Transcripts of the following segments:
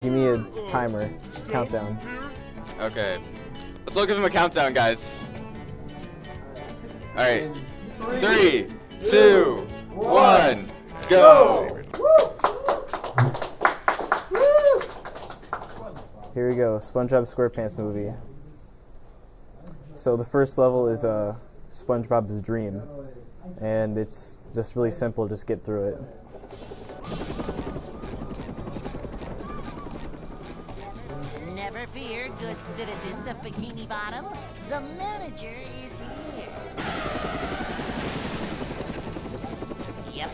Give me a timer, countdown. Okay. Let's all give him a countdown, guys. Alright. 3, 2, 1, go! Here we go, SpongeBob SquarePants movie. So the first level is SpongeBob's dream. And it's just really simple, just get through it. Never fear, good citizens of Bikini Bottom. The manager is here. Yep,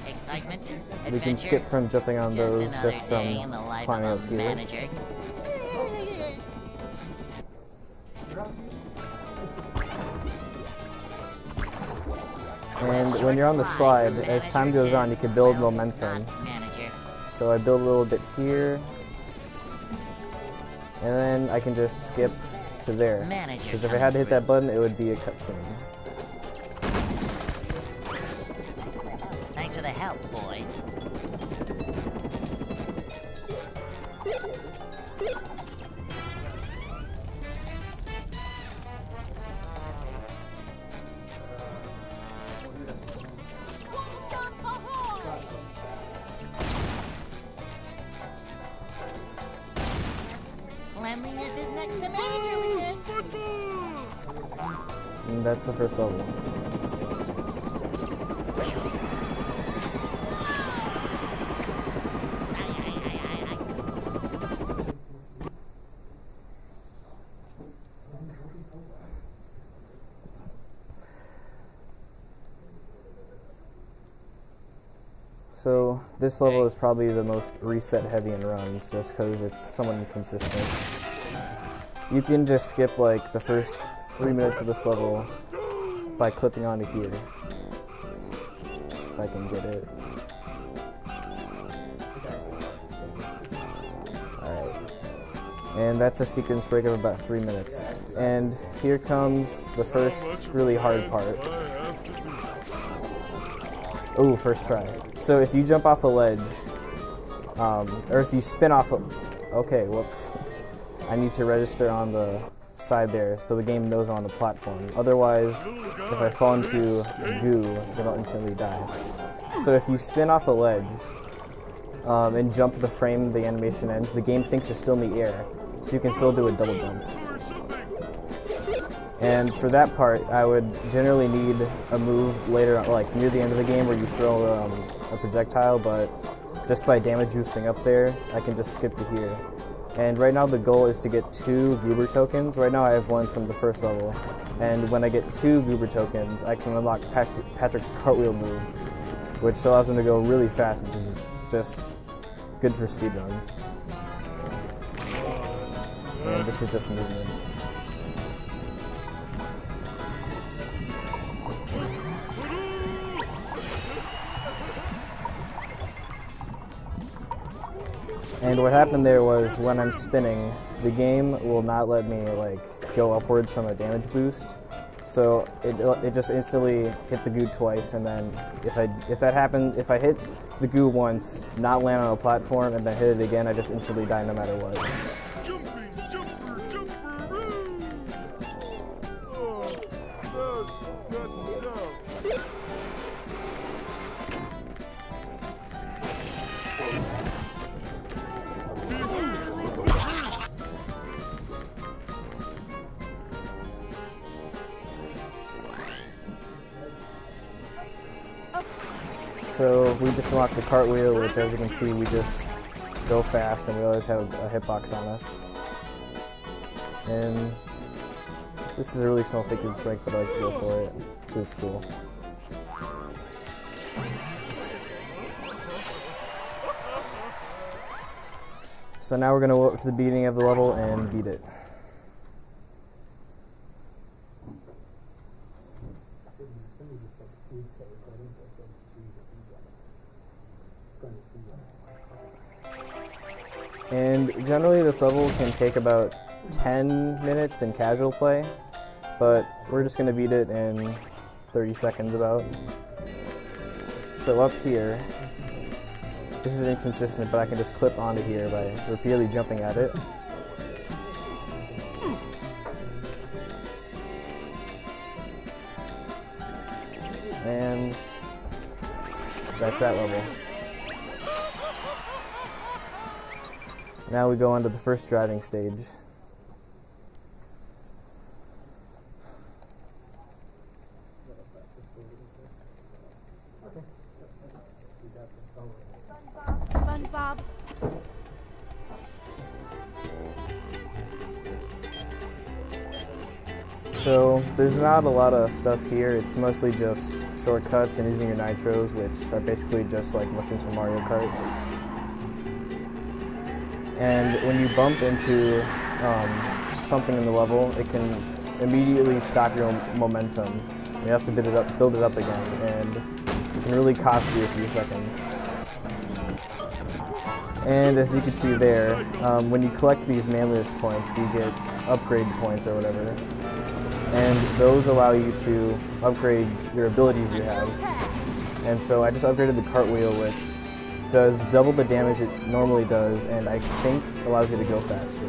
excitement, adventure. We can skip from jumping on those, just from climbing up here. Manager. And when you're on the slide, as time goes on, you can build momentum. So I build a little bit here, and then I can just skip to there. Because if I had to hit that button, it would be a cutscene. Thanks for the help, boys. Cleanliness is next to managerliness. And that's the first level. So this level is probably the most reset heavy in runs, just because it's somewhat inconsistent. You can just skip like the first 3 minutes of this level by clipping onto here. If I can get it. Alright. And that's a sequence break of about 3 minutes. And here comes the first really hard part. Ooh, first try. So if you jump off a ledge, or if you spin off a... Okay, whoops. I need to register on the side there so the game knows I'm on the platform. Otherwise, if I fall into goo, then I'll instantly die. So if you spin off a ledge and jump the frame the animation ends, the game thinks you're still in the air, so you can still do a double jump. And for that part, I would generally need a move later, like near the end of the game, where you throw a projectile, but just by damage boosting up there, I can just skip to here. And right now the goal is to get 2 Goober tokens. Right now I have 1 from the first level. And when I get 2 Goober tokens, I can unlock Patrick's cartwheel move, which allows him to go really fast, which is just good for speedruns. And this is just movement. And what happened there was when I'm spinning, the game will not let me like go upwards from a damage boost. So it just instantly hit the goo twice, and then if that happened, if I hit the goo once, not land on a platform, and then hit it again, I just instantly die no matter what. So we just unlocked the cartwheel, which as you can see we just go fast and we always have a hitbox on us. And this is a really small sequence break, but I like to go for it. This is cool. So now we're going to go up to the beginning of the level and beat it. And generally this level can take about 10 minutes in casual play, but we're just going to beat it in 30 seconds about. So up here, this is inconsistent, but I can just clip onto here by repeatedly jumping at it. And that's that level. Now we go on to the first driving stage. Spongebob. So there's not a lot of stuff here. It's mostly just shortcuts and using your nitros, which are basically just like mushrooms from Mario Kart. And when you bump into something in the level, it can immediately stop your momentum. You have to build it up again, and it can really cost you a few seconds. And as you can see there, when you collect these manliness points, you get upgrade points or whatever. And those allow you to upgrade your abilities you have. And so I just upgraded the cartwheel, which does double the damage it normally does, and I think allows you to go faster.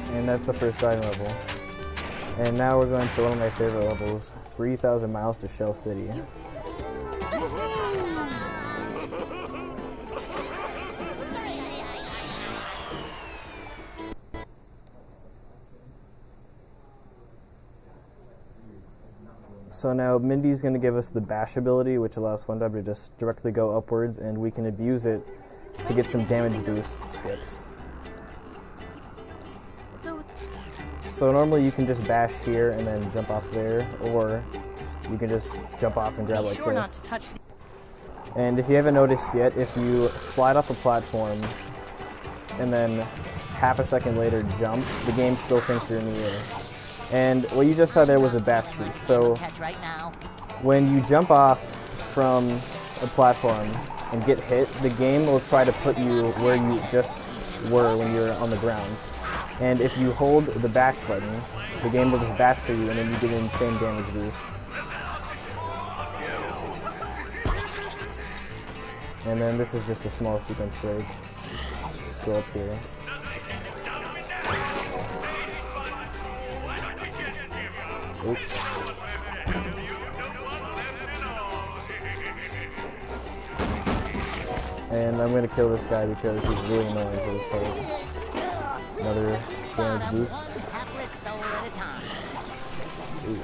And that's the first driving level. And now we're going to one of my favorite levels, 3,000 miles to Shell City. So now Mindy's going to give us the bash ability, which allows SpongeBob to just directly go upwards, and we can abuse it to get some damage boost skips. So normally you can just bash here and then jump off there, or you can just jump off and grab like this. And if you haven't noticed yet, if you slide off a platform and then half a second later jump, the game still thinks you're in the air. And what you just saw there was a bash boost. So when you jump off from a platform and get hit, the game will try to put you where you just were when you were on the ground. And if you hold the bash button, the game will just bash for you, and then you get an insane damage boost. And then this is just a small sequence break. Just go up here. Oop. And I'm going to kill this guy because he's really annoying for this part. Another damage boost. Ooh.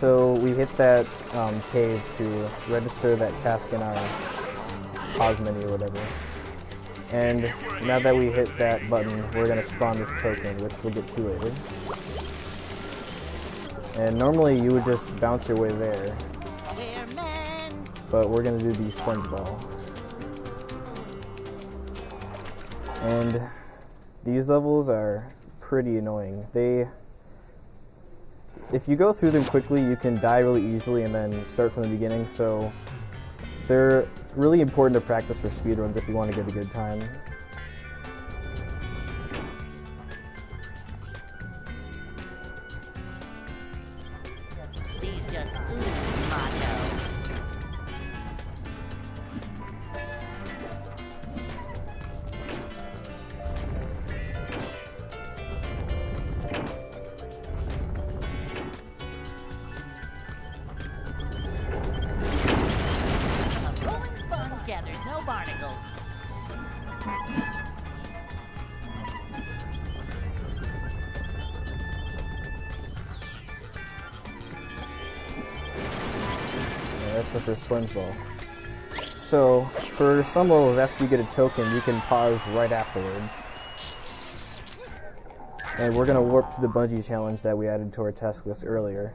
so we hit that cave to register that task in our pause menu or whatever. And now that we hit that button, we're going to spawn this token, which we'll get to later. And normally you would just bounce your way there, but we're going to do the sponge ball. And these levels are pretty annoying. If you go through them quickly, you can die really easily and then start from the beginning, so they're really important to practice for speedruns if you want to get a good time. These just ooze macho. A rolling sponge gathers no barnacles. That's the first sponge ball. So, for some levels, after you get a token, you can pause right afterwards. And we're going to warp to the bungee challenge that we added to our task list earlier.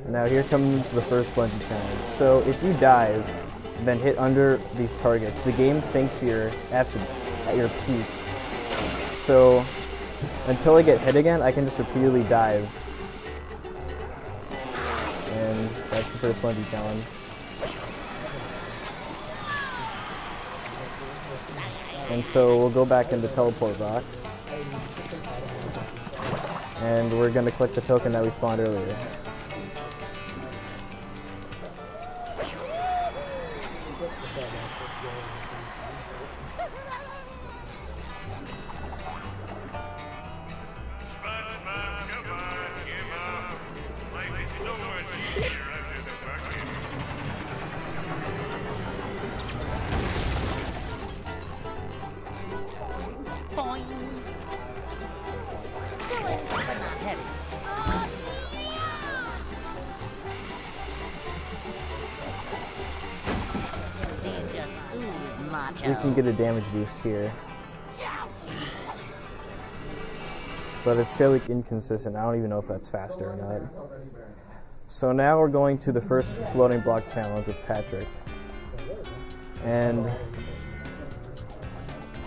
Now here comes the first bungee challenge. So if you dive, then hit under these targets, the game thinks you're at your peak. So until I get hit again, I can just repeatedly dive. And that's the first bungee challenge. And so we'll go back in the teleport box. And we're going to collect the token that we spawned earlier. Boing. Filling, but not heavy. These just ooze macho. You can get a damage boost here. But it's fairly inconsistent. I don't even know if that's faster or not. So now we're going to the first floating block challenge with Patrick. And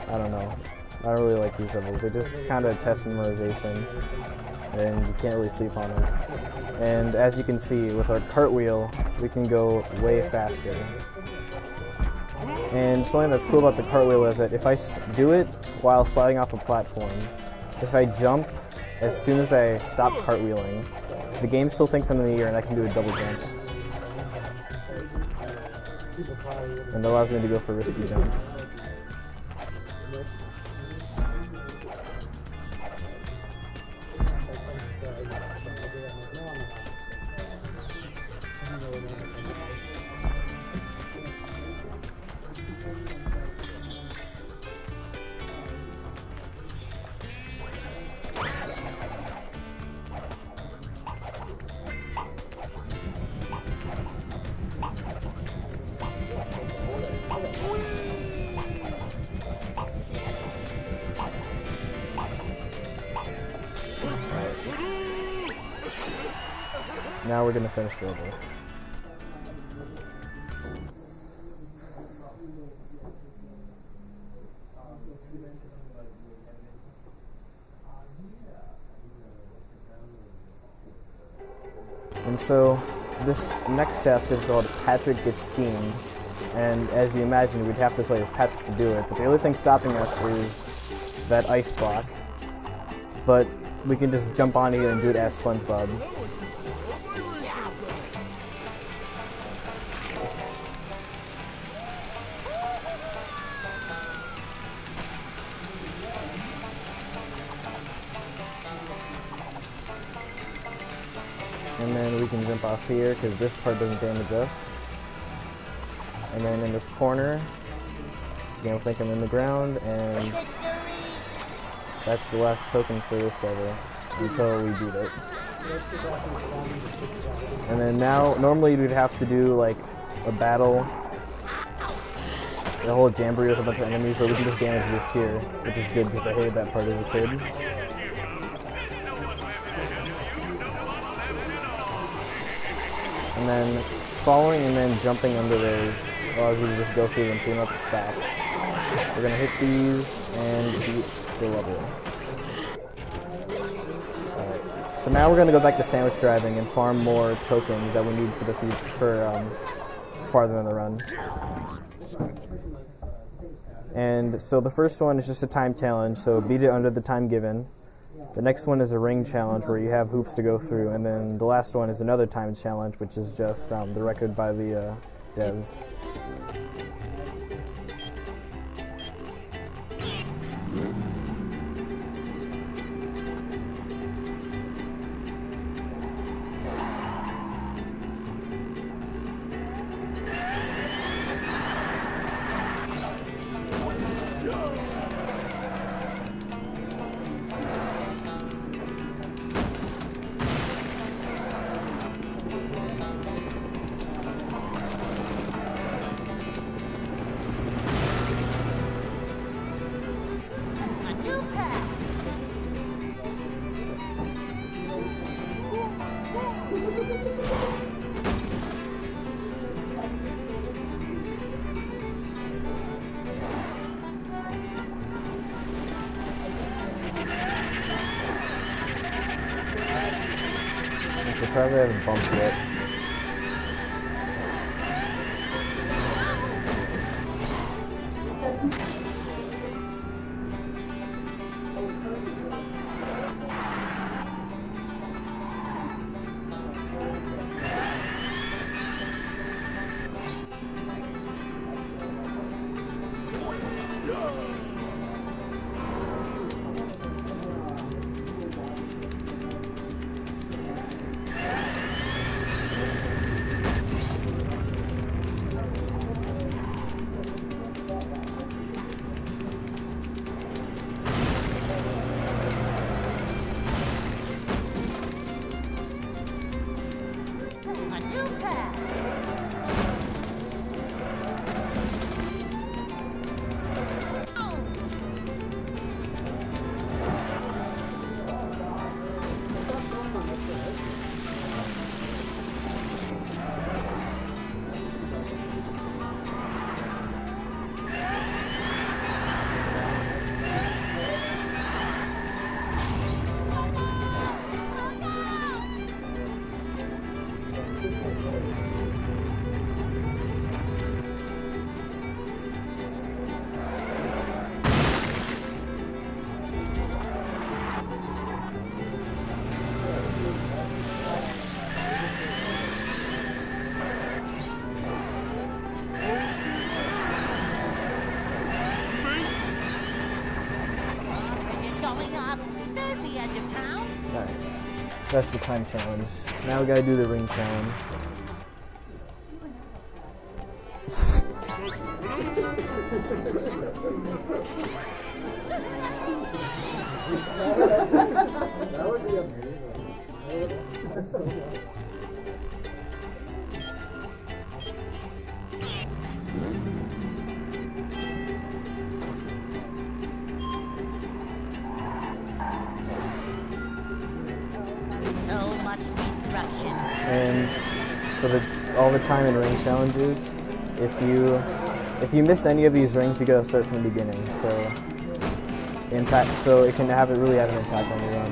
I don't know. I don't really like these levels. They just kind of test memorization, and you can't really sleep on them. And as you can see, with our cartwheel, we can go way faster. And something that's cool about the cartwheel is that if I do it while sliding off a platform, if I jump as soon as I stop cartwheeling, the game still thinks I'm in the air and I can do a double jump. And that allows me to go for risky jumps. Now we're going to finish the level. And so this next task is called Patrick Gets Steamed. And as you imagine, we'd have to play as Patrick to do it. But the only thing stopping us is that ice block. But we can just jump on it and do it as Spongebob. And then we can jump off here because this part doesn't damage us. And then in this corner, Game Think I'm in the ground, and that's the last token for this level until we beat it. And then now, normally you'd have to do like a battle, the whole jamboree with a bunch of enemies, but we can just damage boost here, which is good because I hated that part as a kid. And then following and then jumping under those allows you to just go through them so you don't have to stop. We're going to hit these and beat the level. Alright, so now we're going to go back to sandwich driving and farm more tokens that we need for the farther in the run. And so the first one is just a time challenge, so beat it under the time given. The next one is a ring challenge where you have hoops to go through, and then the last one is another time challenge, which is just the record by the devs. I'm surprised I haven't bumped yet. Alright, that's the time challenge. Now we gotta do the ring challenge. That would be amazing. That's so fun. So much destruction. And for all the time and ring challenges, if you miss any of these rings, you gotta start from the beginning. So it can really have an impact on the run.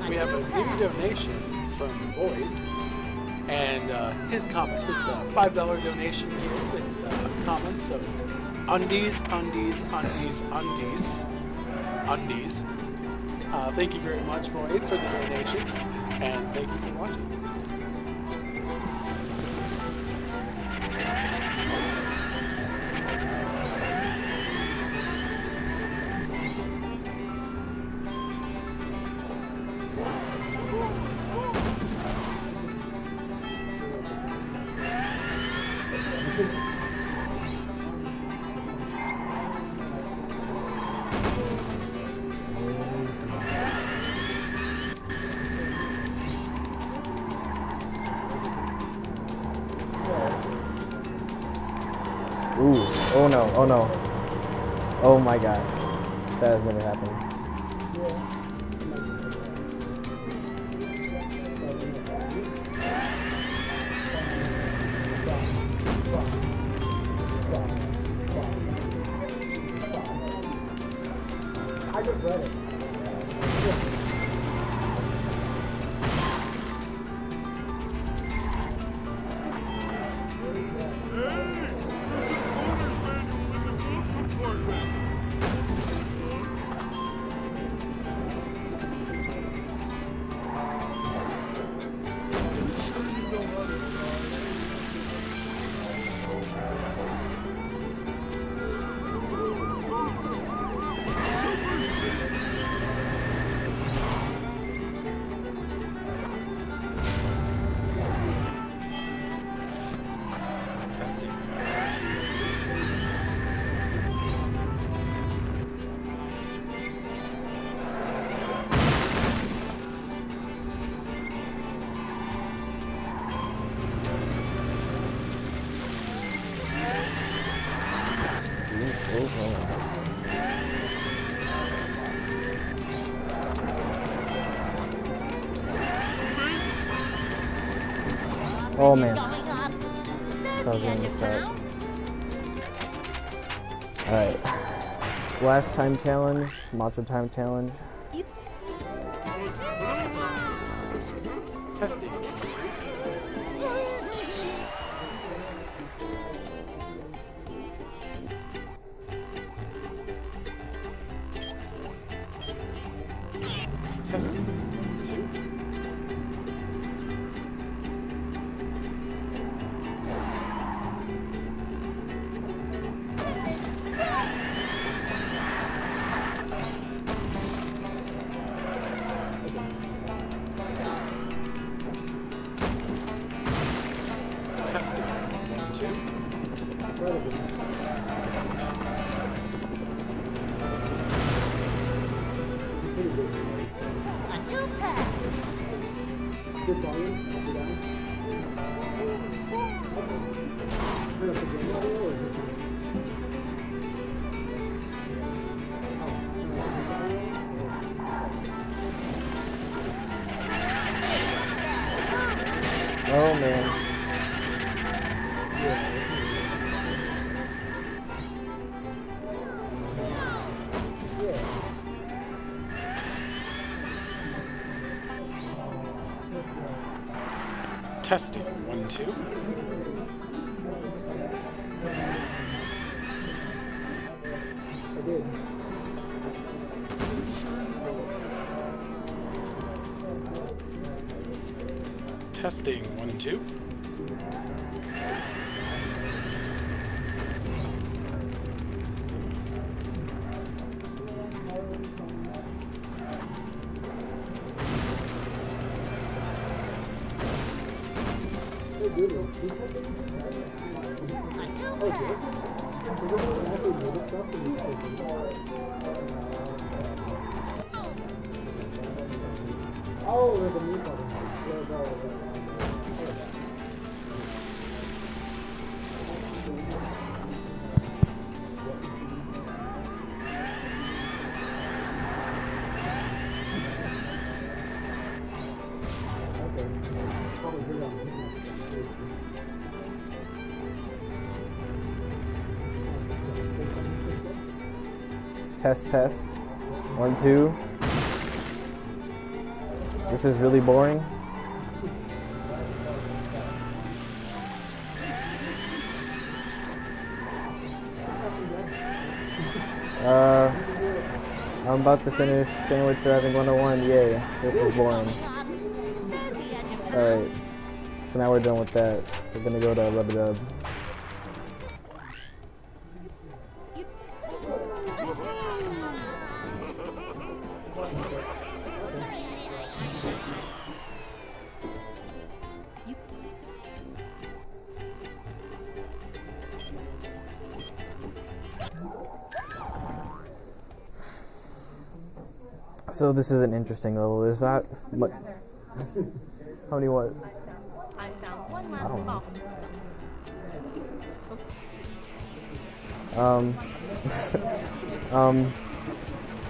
We have a new donation from Void, and his comment. It's a $5 donation here with comments of undies, undies, undies, undies, undies. Thank you very much, Void, for the donation, and thank you for watching. Ooh, oh no, oh no. Oh my gosh. That has never happened. I just read it. Testing. 1, 2, 3. Oh man. Going up. That was There's the gonna edge miss of that. town. Alright. Last time challenge, matcha time challenge. Testing. Testing. 1, 2. Testing. 1, 2. A new path. Good volume, up or down? Turn up the game audio or just Oh man. Testing. 1, 2. I did. Testing. 1, 2. Hey, Jeeble, this one thing you just said? Oh, Jansen? Is it automatically made itself when you open it? Oh, there's a mute button. Yeah, no, that's not. Okay. Probably hear that on his mic too. Just gonna say something quick. Test, test. 1, 2. This is really boring. I'm about to finish Sandwich Driving 101. Yay. This is boring. Going up. There's the edge of town. Alright. So now we're done with that. We're gonna go to Rub-a-Dub. So this is an interesting level. There's not much. How many what? I found one I last don't know. spot.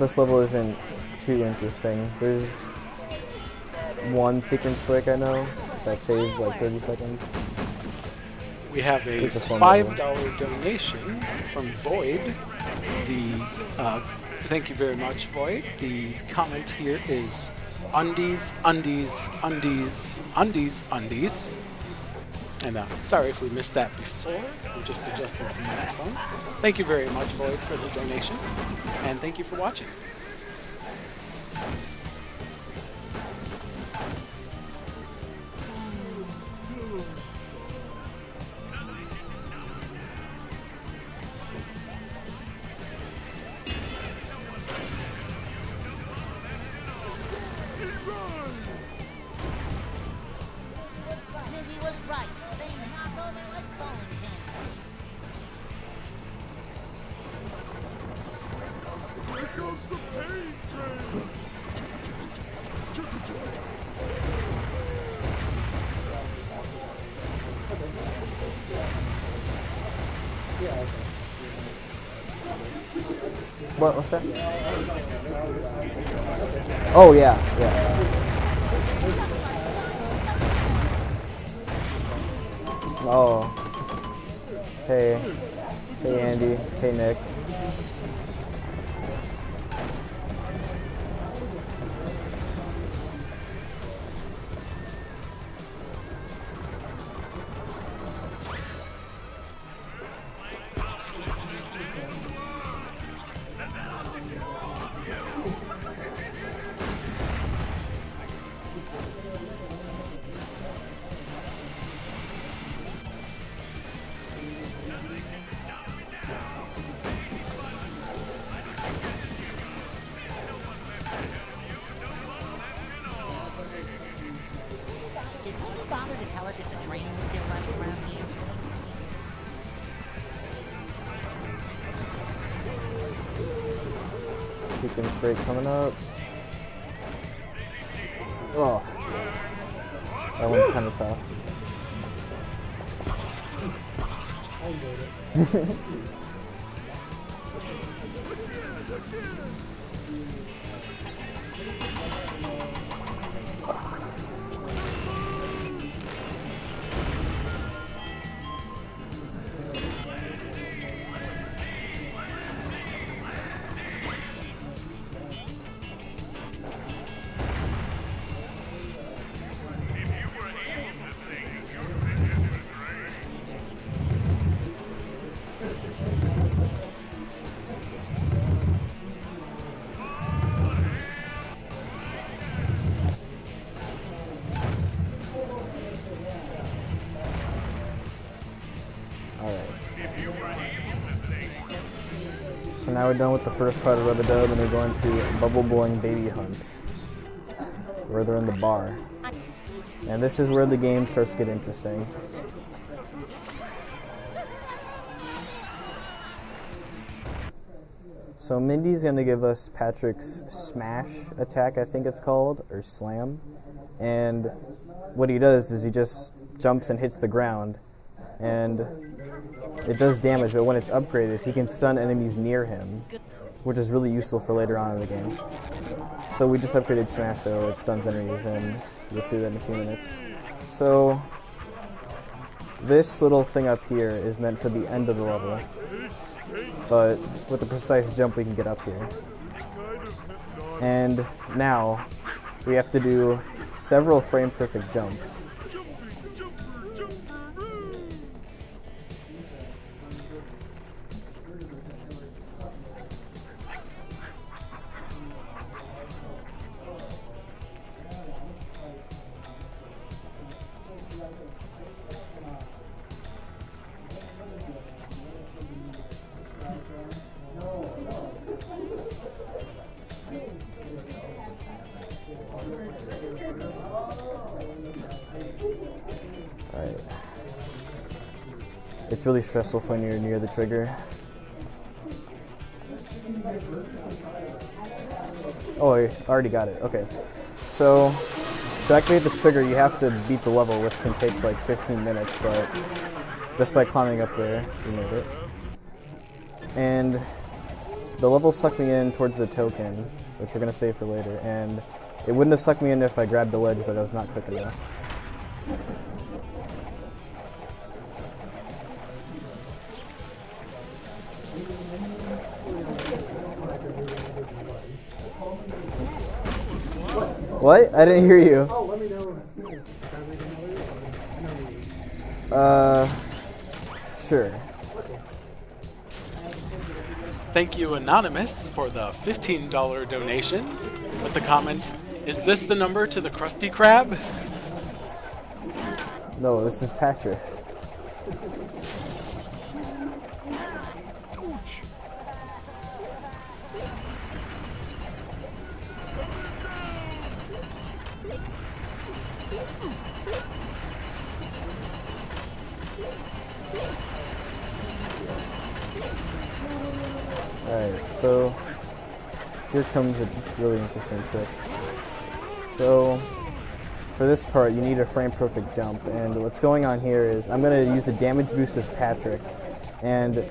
This level isn't too interesting. There's one sequence break I know that saves like 30 seconds. We have a It's a fun $5 donation from Void. Thank you very much, Void. The comment here is undies, undies, undies, undies, undies. And sorry if we missed that before. We're just adjusting some microphones. Thank you very much, Void, for the donation. And thank you for watching. Mindy was right. They knock over like bowling pins. What's that? Oh yeah, yeah. Oh. Hey. Hey Andy. Hey Nick. Did you bother to tell us if the train was still running around here? Sequence break coming up. Oh. That one's kind of tough. So now we're done with the first part of Rub-a-Dub and we're going to Bubble Blowing Baby Hunt, where they're in the bar. And this is where the game starts to get interesting. So Mindy's going to give us Patrick's smash attack, I think it's called, or slam. And what he does is he just jumps and hits the ground. And it does damage, but when it's upgraded, he can stun enemies near him, which is really useful for later on in the game. So we just upgraded Smash, so it stuns enemies, and you'll see that in a few minutes. So this little thing up here is meant for the end of the level, but with the precise jump we can get up here. And now we have to do several frame-perfect jumps. Alright. It's really stressful when you're near the trigger. Oh, I already got it. Okay. So, to activate this trigger, you have to beat the level, which can take like 15 minutes, but just by climbing up there, you made it. And the level sucked me in towards the token, which we're going to save for later, and it wouldn't have sucked me in if I grabbed the ledge, but I was not quick enough. What? I didn't hear you. Oh, let me know. Sure. Thank you, Anonymous, for the $15 donation with the comment, "Is this the number to the Krusty Krab?" No, this is Patrick. Alright, so here comes a really interesting trick. So for this part, you need a frame perfect jump, and what's going on here is I'm going to use a damage boost as Patrick, and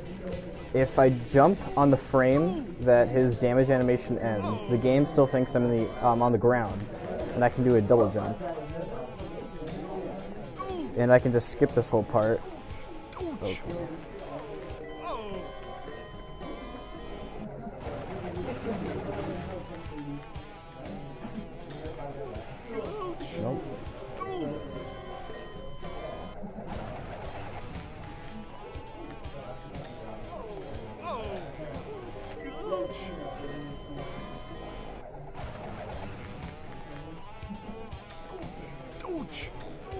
if I jump on the frame that his damage animation ends, the game still thinks I'm in on the ground, and I can do a double jump. And I can just skip this whole part. Okay. Nope.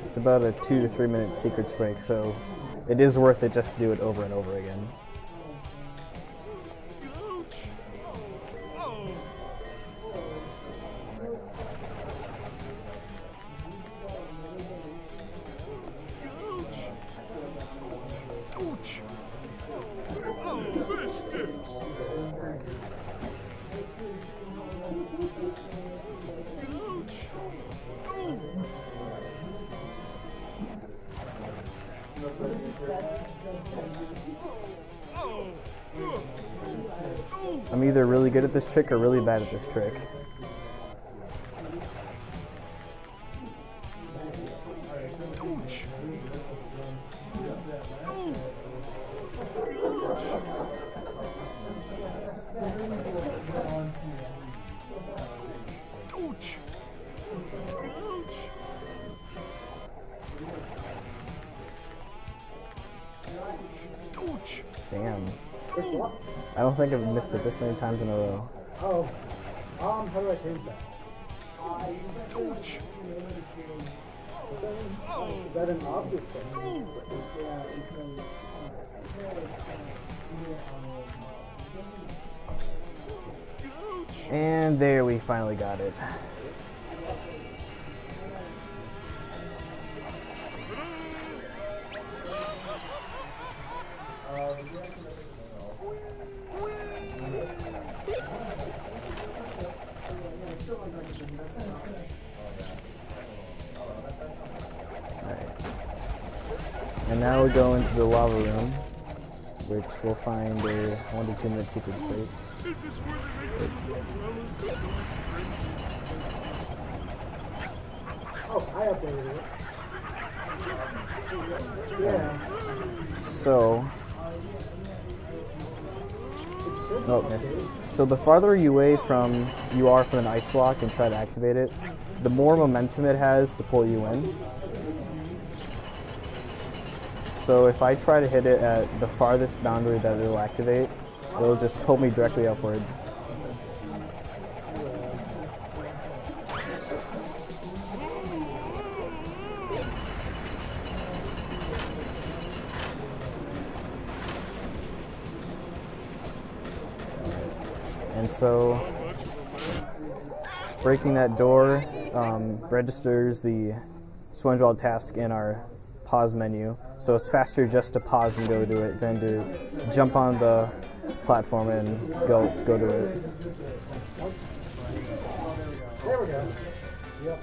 It's about a 2 to 3 minute secrets break, so it is worth it just to do it over and over again. I'm either really good at this trick or really bad at this trick. Damn. I don't think I've missed it this many times in a row. Oh. How do I change that? Is that an object thing? And there, we finally got it. And now we go into the lava room, which we'll find a 1 to 2 minute secret break. Oh, I updated it. Yeah. So, oh, missed. So the farther you are from an ice block and try to activate it, the more momentum it has to pull you in. So if I try to hit it at the farthest boundary that it'll activate, it'll just pull me directly upwards. And so breaking that door registers the Spongebob task in our pause menu, so it's faster just to pause and go do it than to jump on the platform and go do it. There we go. Yep.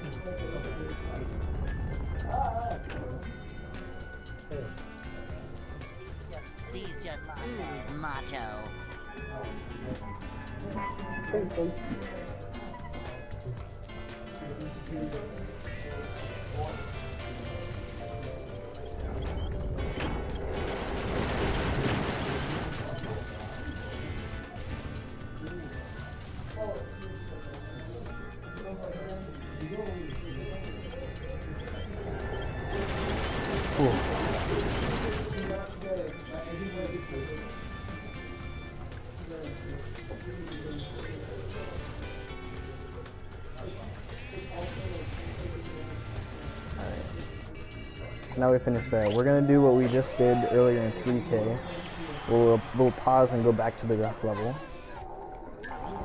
These just ooze macho. Thanks, son. So now we finished that. We're gonna do what we just did earlier in 3K. We'll pause and go back to the rock level.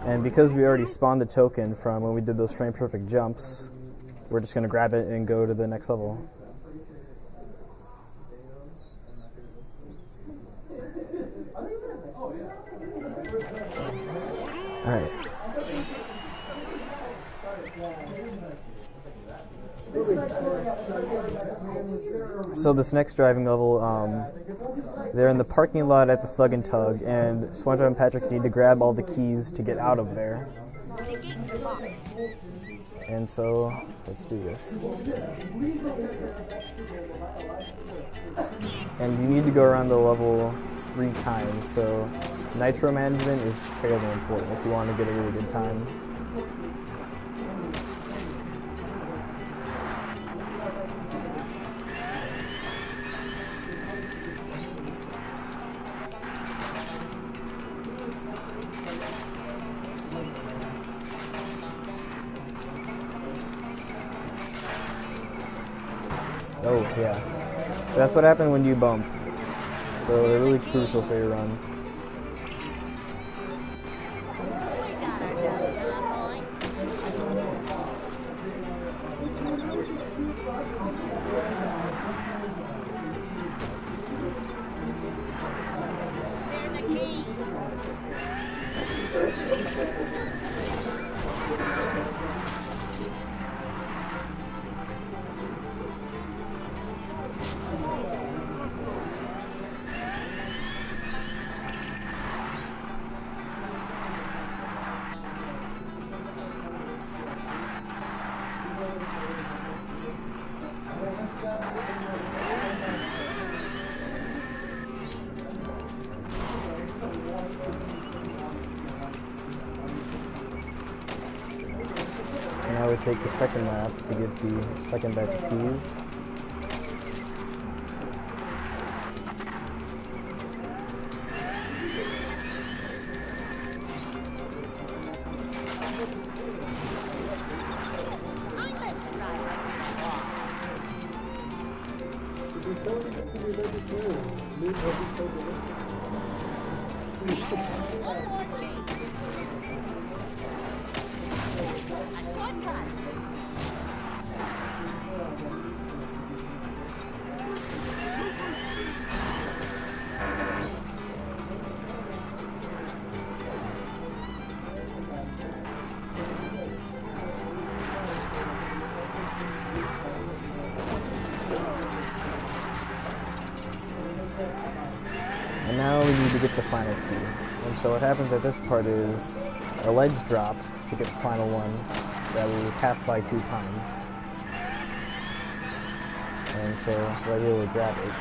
And because we already spawned the token from when we did those frame perfect jumps, we're just gonna grab it and go to the next level. Alright. So this next driving level, they're in the parking lot at the Thug and Tug, and SpongeBob and Patrick need to grab all the keys to get out of there. And so, let's do this. And you need to go around the level 3 times, so nitro management is fairly important if you want to get a really good time. Oh, yeah. That's what happened when you bump. So they're really crucial for your run. There's a key. So now we take the second lap to get the second batch of keys. It's so easy to be vegetarian. Meat wasn't so delicious. And now we need to get the final key. And so what happens at this part is a ledge drops to get the final one that we pass by 2 times. And so right here we grab it.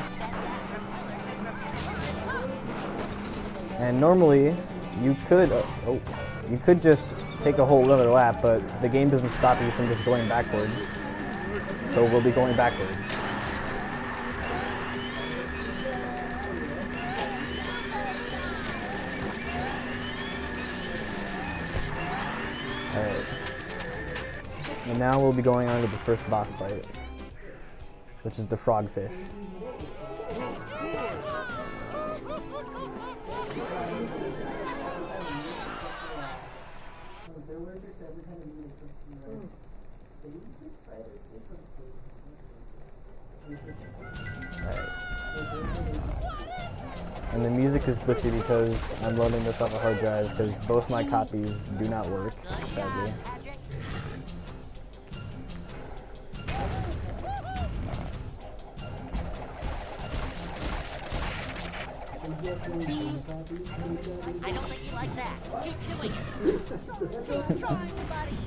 And normally you could just take a whole other lap, but the game doesn't stop you from just going backwards. So we'll be going backwards. Alright. And now we'll be going on to the first boss fight, which is the frogfish. And And the music is glitchy because I'm loading this off a hard drive because both my copies do not work, sadly. I don't think you like that. Keep doing it. Keep trying, buddy.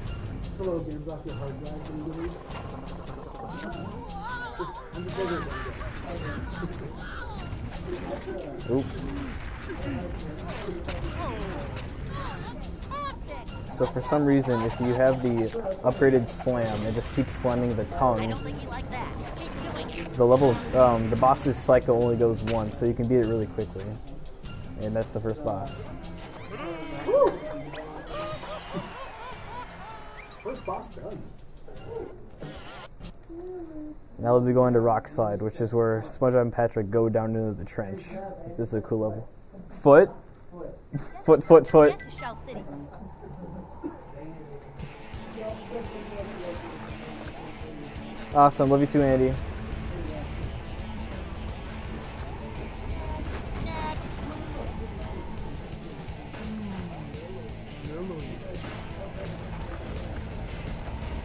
To load games off your hard drive when you delete. I'm just over it. Oop. So for some reason, if you have the upgraded slam, it just keeps slamming the I tongue. don't think you like that. Keep doing it. The levels, the boss's cycle only goes once, so you can beat it really quickly. And that's the first boss. First boss done. Now we'll be going to Rock Slide, which is where SpongeBob and Patrick go down into the trench. This is a cool level. Foot? Foot. Get to Shell City. Awesome, love you too, Andy.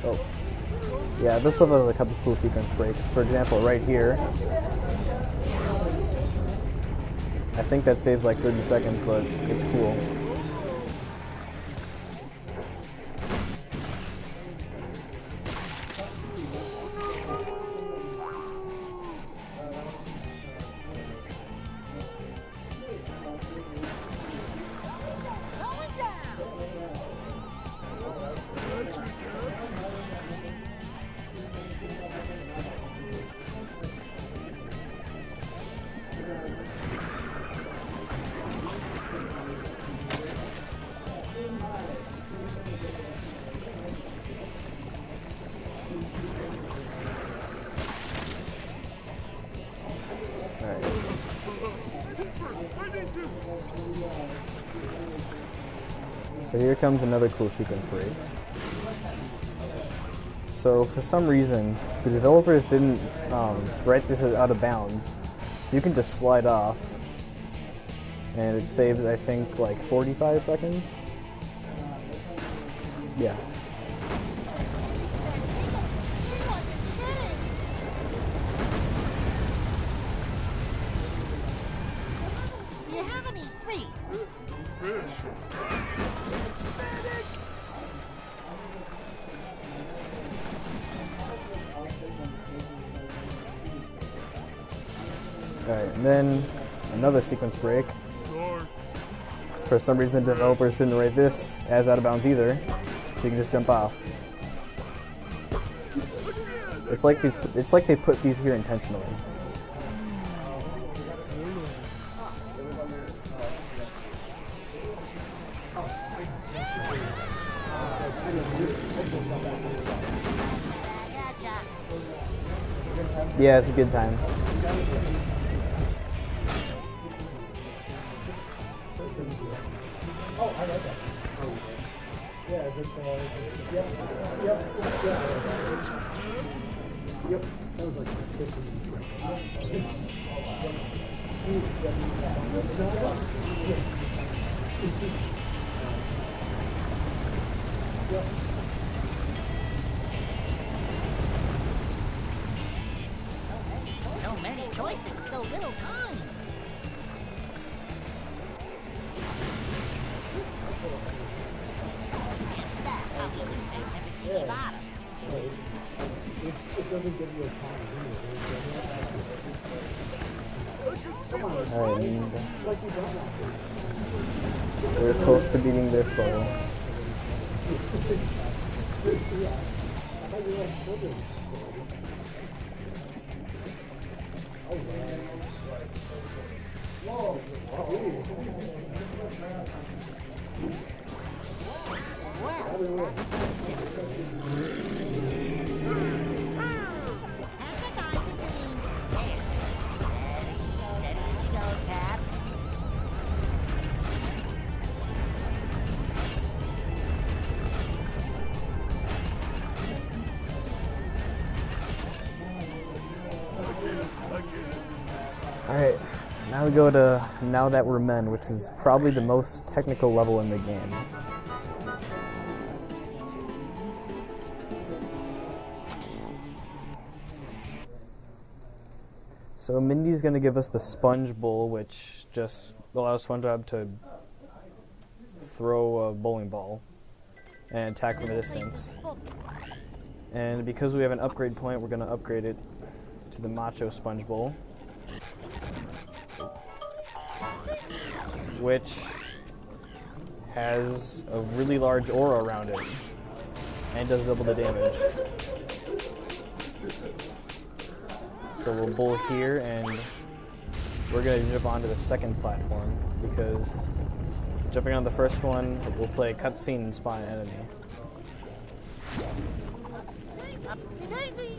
Oh. Yeah, this level has a couple cool sequence breaks. For example, right here. I think that saves like 30 seconds, but it's cool. So here comes another cool sequence break. So for some reason, the developers didn't write this as out of bounds. So you can just slide off, and it saves, I think, like 45 seconds. Yeah. Do you have any free? Alright, and then another sequence break. For some reason, the developers didn't write this as out of bounds either, so you can just jump off. It's like they put these here intentionally. Gotcha. Yeah, it's a good time. Oh, I like that. Yeah, is it yep. Yep, that was like 15 So many choices, so little time. That's how you lose things in Bikini Bottom. It doesn't give you a time Alright, and It's like you don't want to. we're close to beating this level. I thought you were like children. Whoa. Alright, now we gonna go to Now That We're Men, which is probably the most technical level in the game. So Mindy's gonna give us the Sponge Bowl, which just allows SpongeBob to throw a bowling ball and attack from a distance. And because we have an upgrade point, we're gonna upgrade it to the Macho Sponge Bowl, which has a really large aura around it and does double the damage. So we'll bowl here, and we're going to jump onto the second platform, because jumping on the first one, we'll play a cutscene and spawn an enemy. Daisy!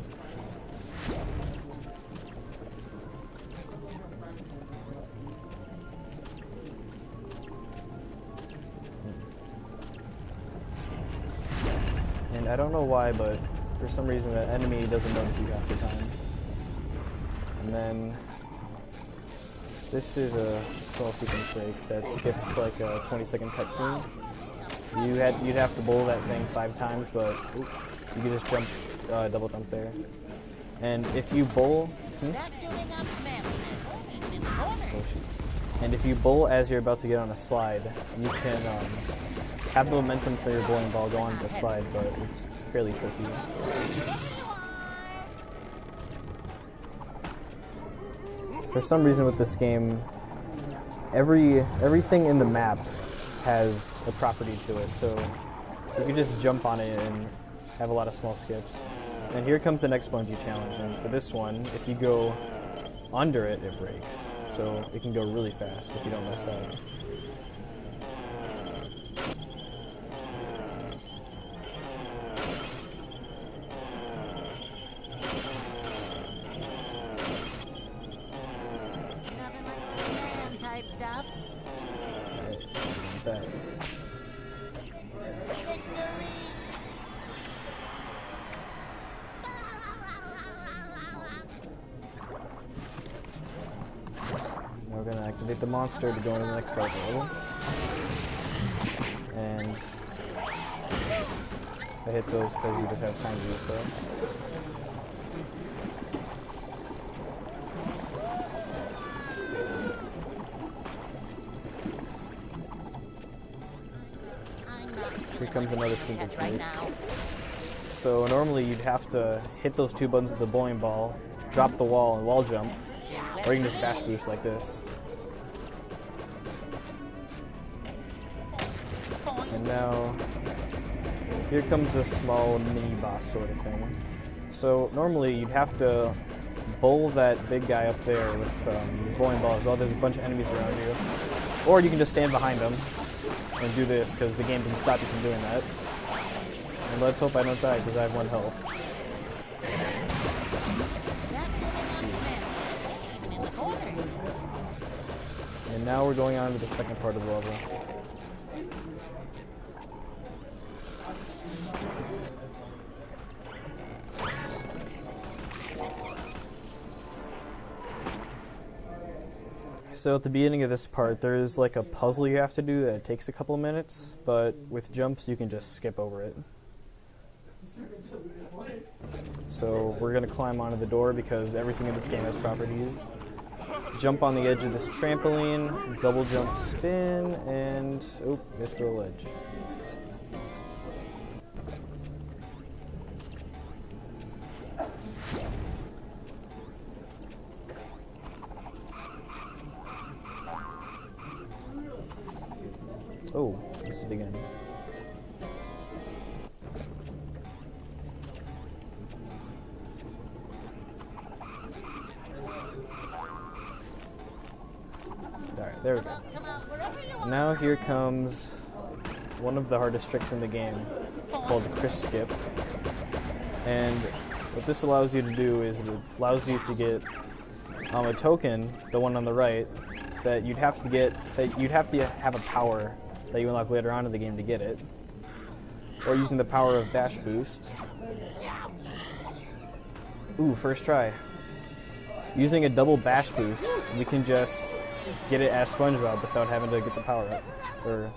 And I don't know why, but for some reason the enemy doesn't notice you half the time. And then this is a small sequence break that skips like a 20-second cutscene. You'd have to bowl that thing 5 times, but you can just jump, double jump there. And if you bowl, and if you bowl as you're about to get on a slide, you can have the momentum for your bowling ball go on the slide, but it's fairly tricky. For some reason with this game, everything in the map has a property to it, so you can just jump on it and have a lot of small skips. And here comes the next bungee challenge, and for this one, if you go under it, it breaks. So it can go really fast if you don't mess up. Type stuff. Back. Now we're going to activate the monster to go into the next part of the level. And I hit those because we just have time to do so. Here comes another sequence break. So normally you'd have to hit those 2 buttons with the bowling ball, drop the wall and wall jump, or you can just bash boost like this. And now here comes a small mini boss sort of thing. So normally you'd have to bowl that big guy up there with the bowling ball as well. There's a bunch of enemies around you. Or you can just stand behind them and do this, because the game didn't stop you from doing that. And let's hope I don't die, because I have 1 health. And now we're going on to the second part of the level. So at the beginning of this part, there's like a puzzle you have to do that takes a couple of minutes, but with jumps you can just skip over it. So we're going to climb onto the door because everything in this game has properties. Jump on the edge of this trampoline, double jump spin, and oh, missed the ledge. Oh, missed it again. Alright, there we go. Now here comes one of the hardest tricks in the game, called Chris Skip. And what this allows you to do is it allows you to get a token, the one on the right, that you'd have to have a power that you unlock later on in the game to get it, or using the power of Bash Boost. Ooh, first try. Using a double Bash Boost, we can just get it as Spongebob without having to get the power up or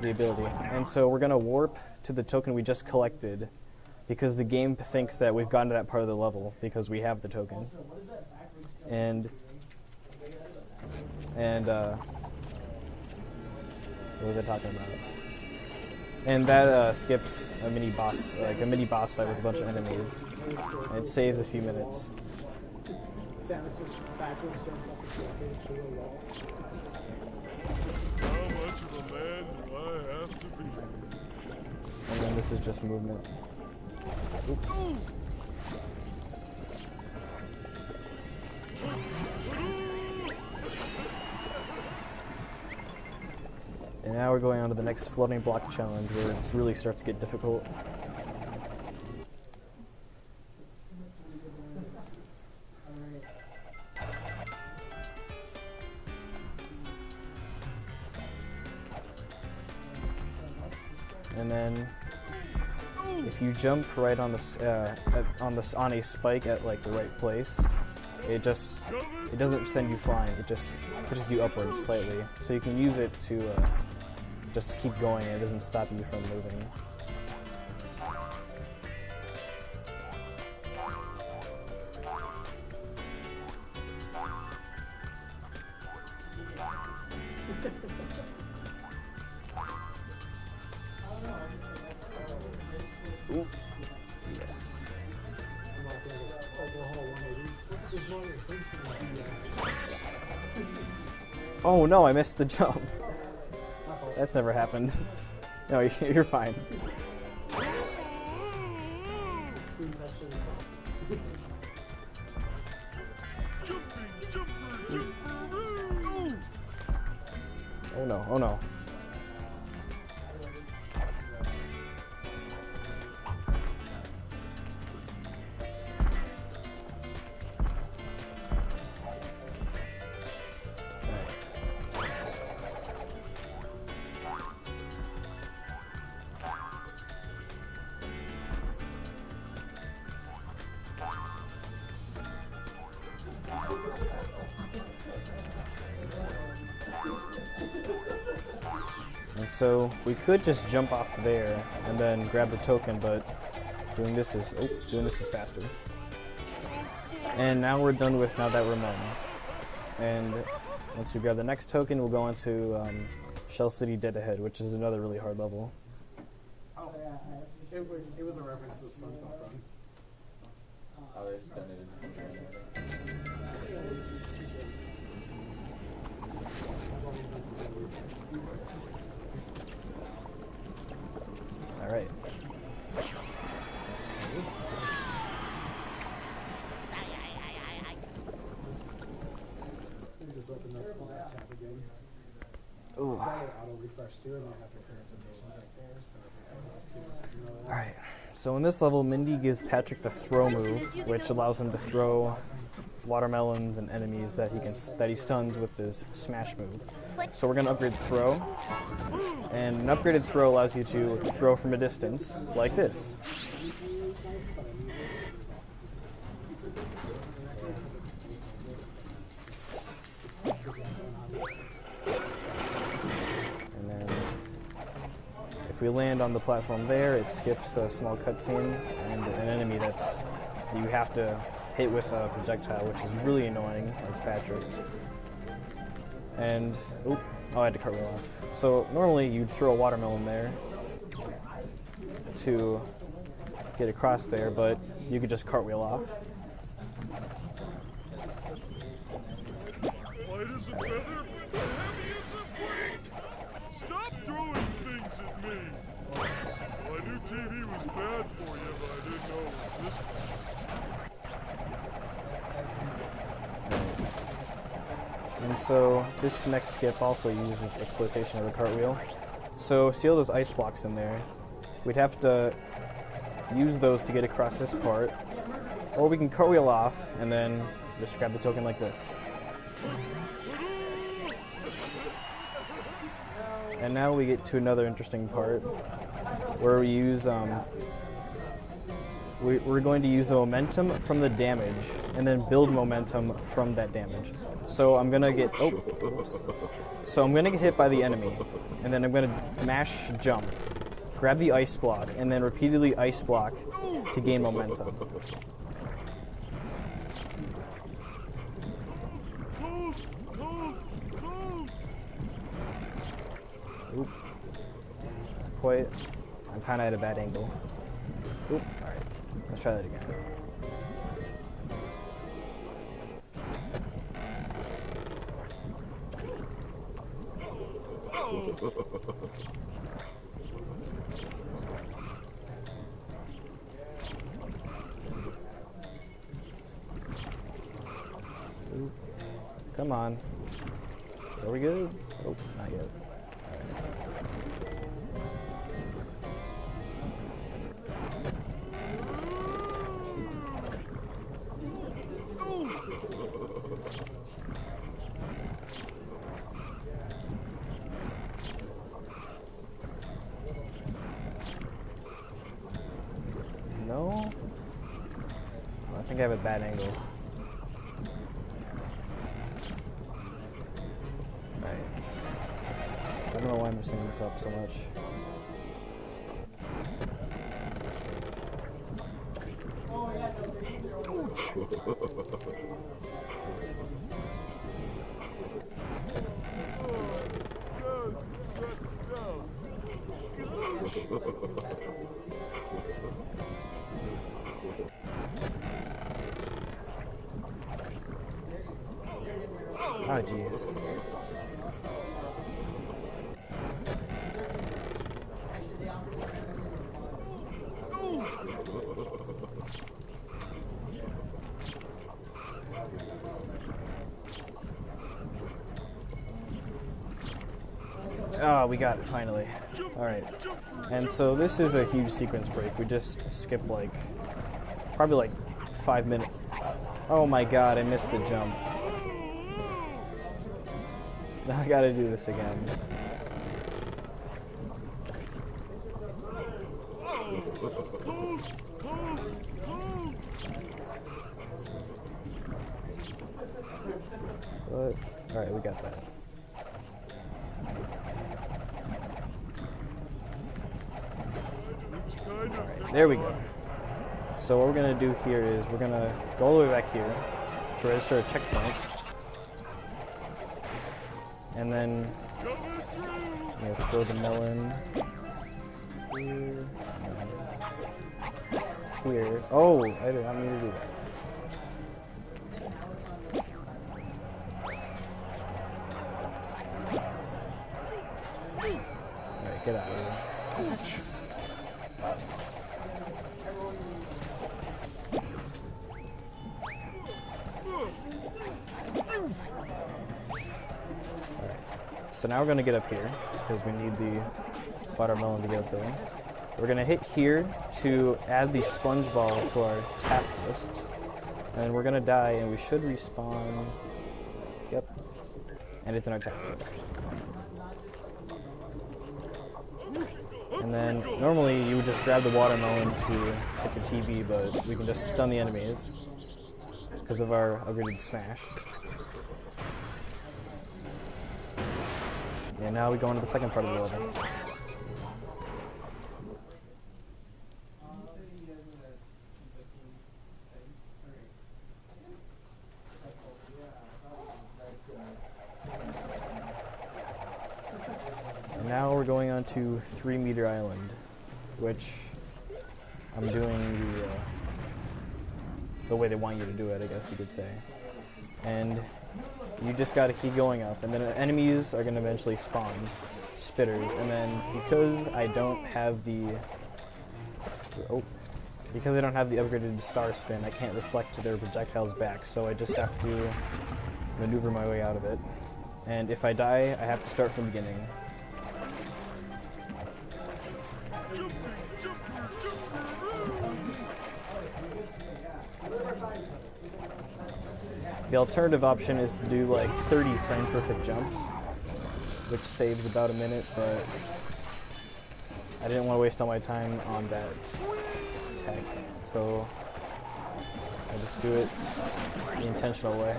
the ability. And so we're gonna warp to the token we just collected because the game thinks that we've gotten to that part of the level because we have the token. And what was I talking about? And that skips a mini boss, like a mini boss fight with a bunch of enemies. And it saves a few minutes. Samus just backwards jumps up the staircase through a wall. How much of a man do I have to be? And then this is just movement. Oop. And now we're going on to the next floating block challenge where it really starts to get difficult. And then if you jump right on this on a spike at like the right place, it doesn't send you flying. It just pushes you upwards slightly, so you can use it to just keep going. It doesn't stop you from moving. Ooh. Yes. Oh no, I missed the jump. That's never happened. No, you're fine. Oh no, oh no. And so we could just jump off there and then grab the token, but doing this is faster. And now we're done with Now That We're Men. And once we grab the next token, we'll go on to Shell City Dead Ahead, which is another really hard level. Oh, yeah. It was a reference to the SpongeBob run. Oh, they just donated something. All right. Just open up the left tab again. Ooh. That would auto refresh too, and I have the current donations right there. So if it goes up here, there's another one. All right. So in this level, Mindy gives Patrick the throw move, which allows him to throw watermelons and enemies that he stuns with his smash move. So we're gonna upgrade the throw, and an upgraded throw allows you to throw from a distance like this. And then if we land on the platform there, it skips a small cutscene and an enemy that you have to hit with a projectile, which is really annoying as Patrick. And oh, I had to cartwheel off. So normally you'd throw a watermelon there to get across there, but you could just cartwheel off. Light as a feather, heavy as a weight. Stop throwing things at me. Well, I knew TV was bad for you, but I didn't know it was this bad. And so this next skip also uses exploitation of the cartwheel. So see all those ice blocks in there? We'd have to use those to get across this part, or we can cartwheel off and then just grab the token like this. And now we get to another interesting part where we use we're going to use the momentum from the damage and then build momentum from that damage. So I'm gonna get So I'm gonna get hit by the enemy, and then I'm gonna mash jump, grab the ice block, and then repeatedly ice block to gain momentum. Oop. Quite. I'm kind of at a bad angle. Oop. Alright. Let's try that again. Oop. Come on. Are we good? Oh, not yet. No? I think I have a bad angle. Right. I don't know why I'm messing this up so much. Oh, jeez. Oh, we got it finally. Alright. And so this is a huge sequence break. We just skipped probably like 5 minutes. Oh my god, I missed the jump. I gotta do this again. But, alright, we got that. Alright, there we go. So what we're gonna do here is we're gonna go all the way back here to register a checkpoint. And then throw the melon here. Here. Oh, I did not mean to do that. Alright, get out of here. So now we're going to get up here, because we need the watermelon to get up there. We're going to hit here to add the sponge ball to our task list. And we're going to die, and we should respawn. Yep. And it's in our task list. And then, normally you would just grab the watermelon to hit the TV, but we can just stun the enemies because of our upgraded smash. And now we go into the second part of the level. And now we're going on to 3 Meter Island, which I'm doing the way they want you to do it, I guess you could say. And you just gotta keep going up, and then enemies are gonna eventually spawn spitters, and then because I don't have the upgraded star spin, I can't reflect their projectiles back, so I just have to maneuver my way out of it. And if I die, I have to start from the beginning. The alternative option is to do like 30 frame perfect jumps, which saves about a minute, but I didn't want to waste all my time on that tech, so I just do it the intentional way.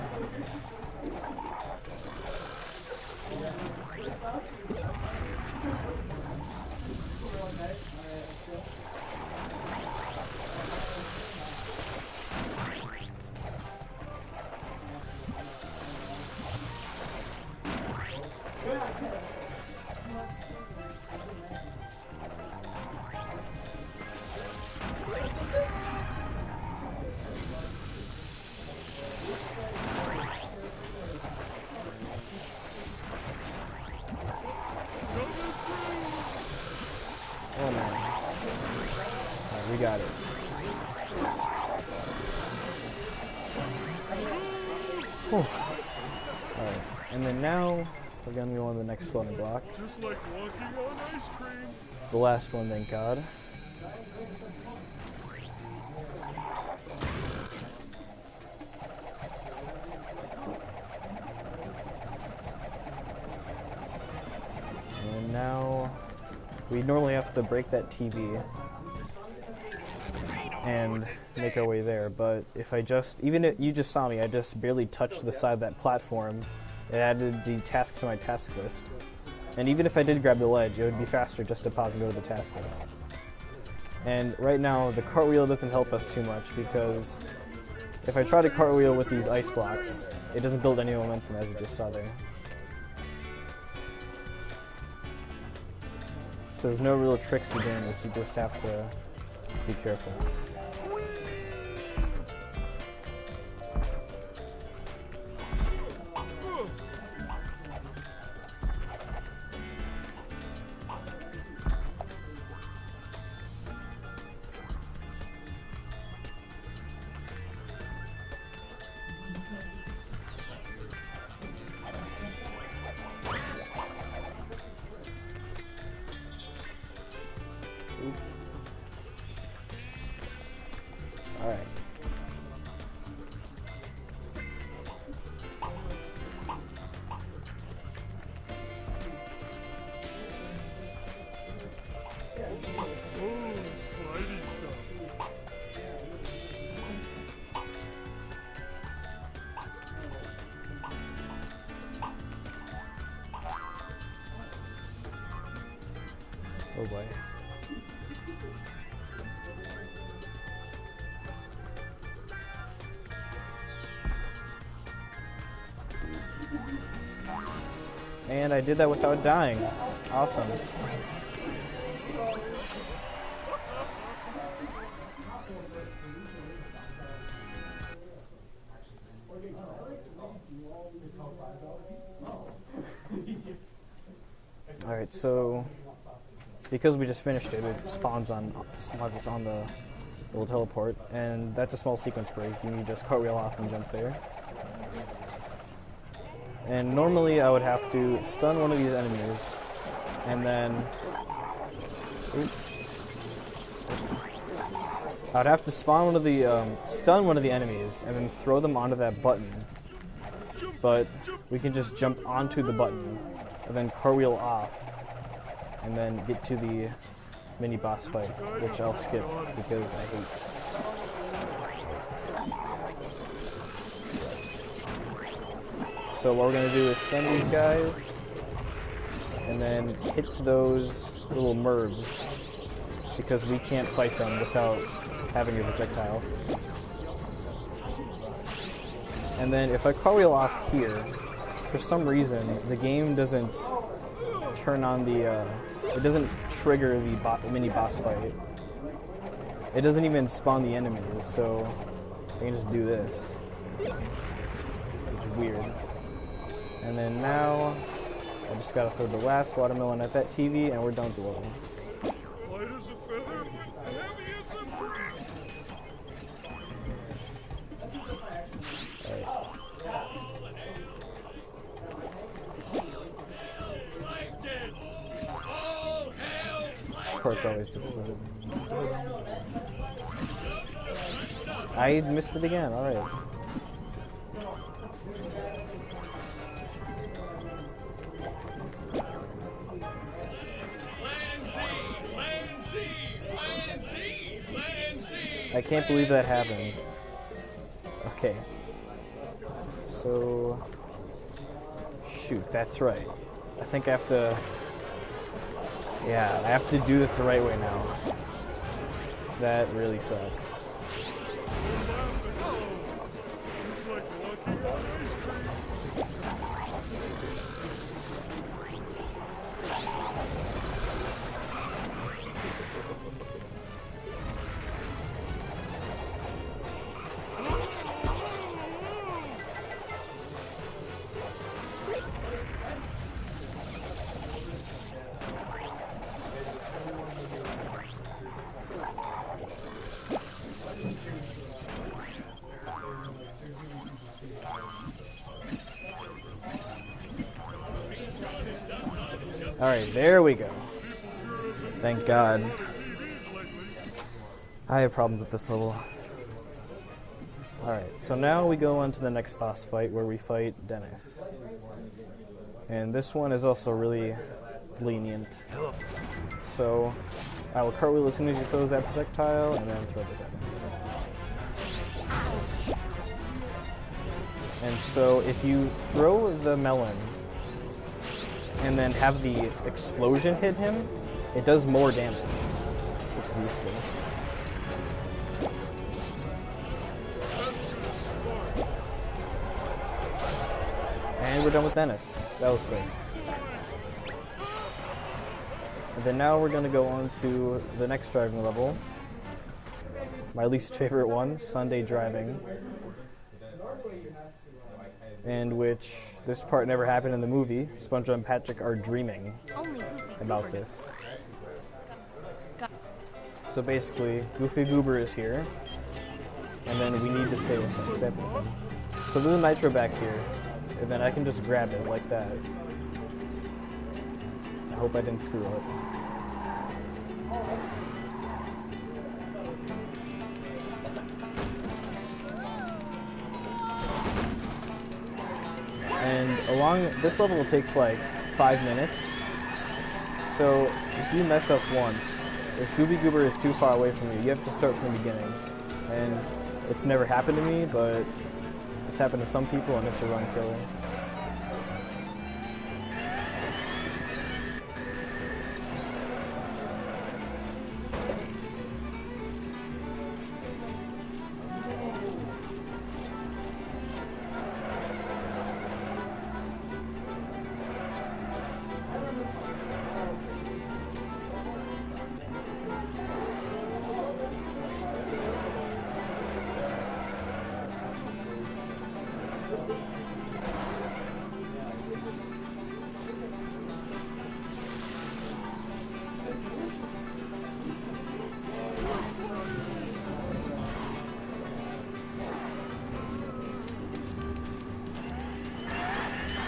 Oh man. Alright, we got it. Alright, and then now we're gonna go on the next floating block. Just like walking on ice cream. The last one, thank God. And now we normally have to break that TV and make our way there, but if I just, you just saw me, I just barely touched the side of that platform. It added the task to my task list. And even if I did grab the ledge, it would be faster just to pause and go to the task list. And right now, the cartwheel doesn't help us too much because if I try to cartwheel with these ice blocks, it doesn't build any momentum, as you just saw there. So there's no real tricks to doing this, you just have to be careful. Alright. Oh, slidey stuff. Oh boy. And I did that without dying. Awesome. Alright, so because we just finished it, it spawns us on the little teleport, and that's a small sequence break. You can just cartwheel off and jump there. And normally I would have to stun one of these enemies, and then I would have to spawn one of the stun one of the enemies, and then throw them onto that button. But we can just jump onto the button, and then cartwheel off, and then get to the mini boss fight, which I'll skip because I hate. So what we're going to do is stun these guys, and then hit those little merbs, because we can't fight them without having a projectile. And then if I cartwheel off here, for some reason the game doesn't turn on the, it doesn't trigger the mini boss fight. It doesn't even spawn the enemies, so I can just do this, which is weird. And then now, I just gotta throw the last watermelon at that TV, and we're done with the level. Light as a feather, heavy as a brick. This part's always difficult. I missed it again, alright. Plan Z, plan Z, plan Z, plan Z. I can't believe that happened. Okay. So... Shoot, that's right. I think I have to... Yeah, I have to do this the right way now. That really sucks. Just like walking on ice cream. Alright, there we go. Thank God. I have problems with this level. Alright, so now we go on to the next boss fight where we fight Dennis. And this one is also really lenient. So I will cartwheel as soon as he throws that projectile and then throw this at him. And so if you throw the melon and then have the explosion hit him, it does more damage, which is useful. And we're done with Dennis. That was quick. And then now we're going to go on to the next driving level. My least favorite one, Sunday driving. And which this part never happened in the movie. SpongeBob and Patrick are dreaming about this. So basically, Goofy Goober is here, and then we need to stay with him. So there's a nitro back here, and then I can just grab it like that. I hope I didn't screw up. And along this level takes like 5 minutes. So if you mess up once, if Goofy Goober is too far away from you, you have to start from the beginning. And it's never happened to me, but it's happened to some people and it's a run killer.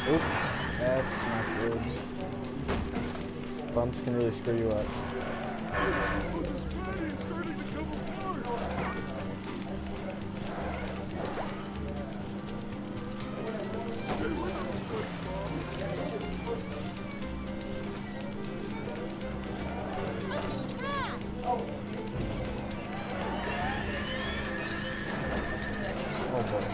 Oop, that's not good. Bumps can really screw you up. This planet is starting to come apart. Stay with us, Oh boy.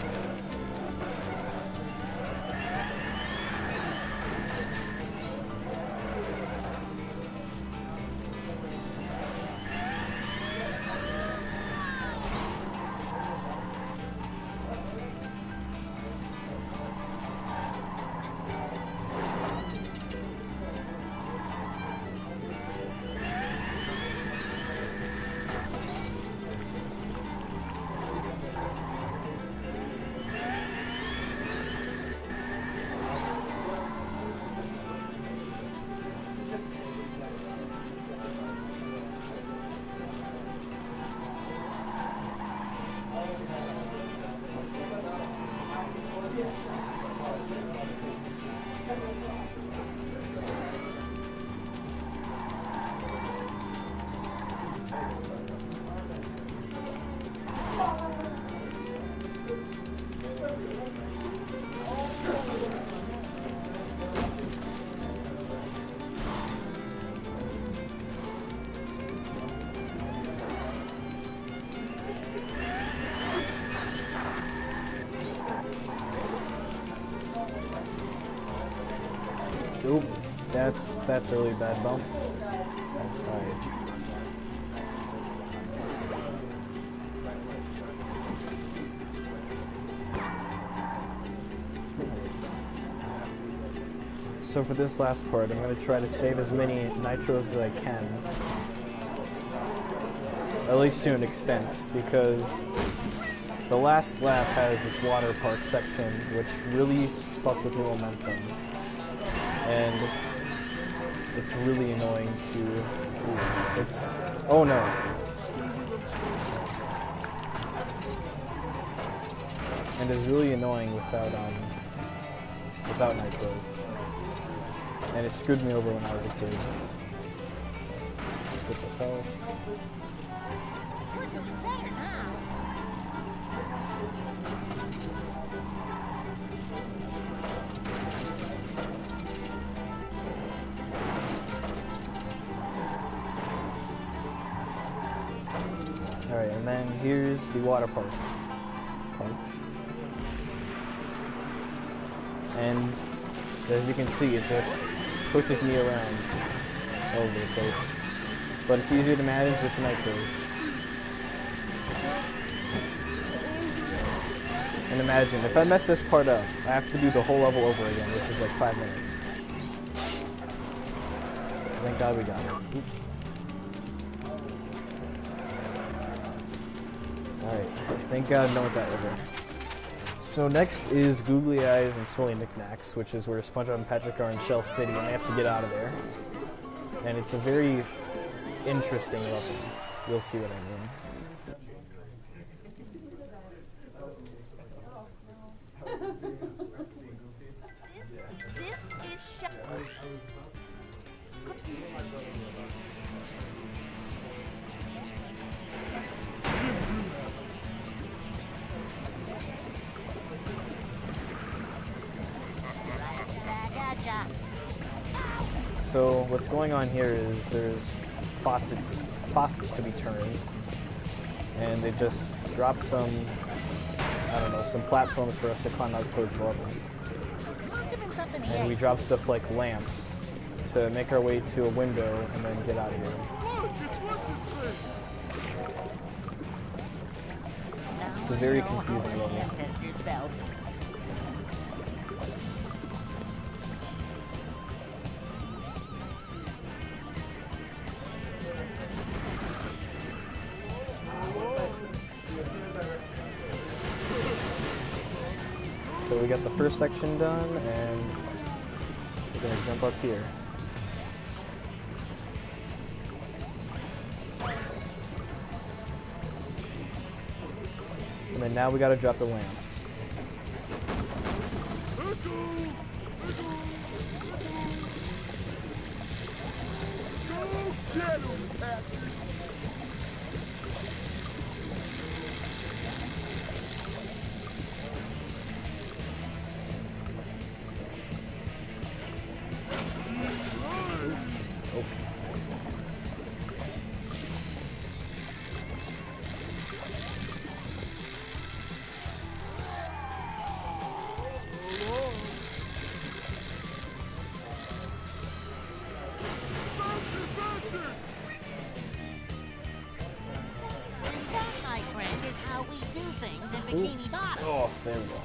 Yeah, that's a really bad bump. Alright. So for this last part, I'm going to try to save as many nitros as I can. At least to an extent, because the last lap has this water park section, which really fucks with your momentum. And it's really annoying to... Ooh, it's... Oh no! And it's really annoying without nitros. And it screwed me over when I was a kid. Let's get this off. We're doing better now. Alright, and then here's the water park. And as you can see, it just pushes me around all over the place. But it's easier to manage with the nitros. And imagine, if I mess this part up, I have to do the whole level over again, which is like 5 minutes. Thank God we got it. Oop. Alright, thank God no one got over. So next is Googly Eyes and Smelly Knickknacks, which is where SpongeBob and Patrick are in Shell City and they have to get out of there. And it's a very interesting level. You'll see what I mean. This is Gotcha. So what's going on here is there's faucets to be turned, and they just dropped some, I don't know, some platforms for us to climb out towards the level. Must have been something he And we ate. drop stuff like lamps to make our way to a window and then get out of here. Look, it's what's his face. Now It's a very we know how confusing our level. ancestors felt. So we got the first section done, and we're gonna jump up here. And then now we gotta drop the lamps. Go get him, Patrick. That, my friend, is how we do things in Bikini Bottom. Oh, there we go.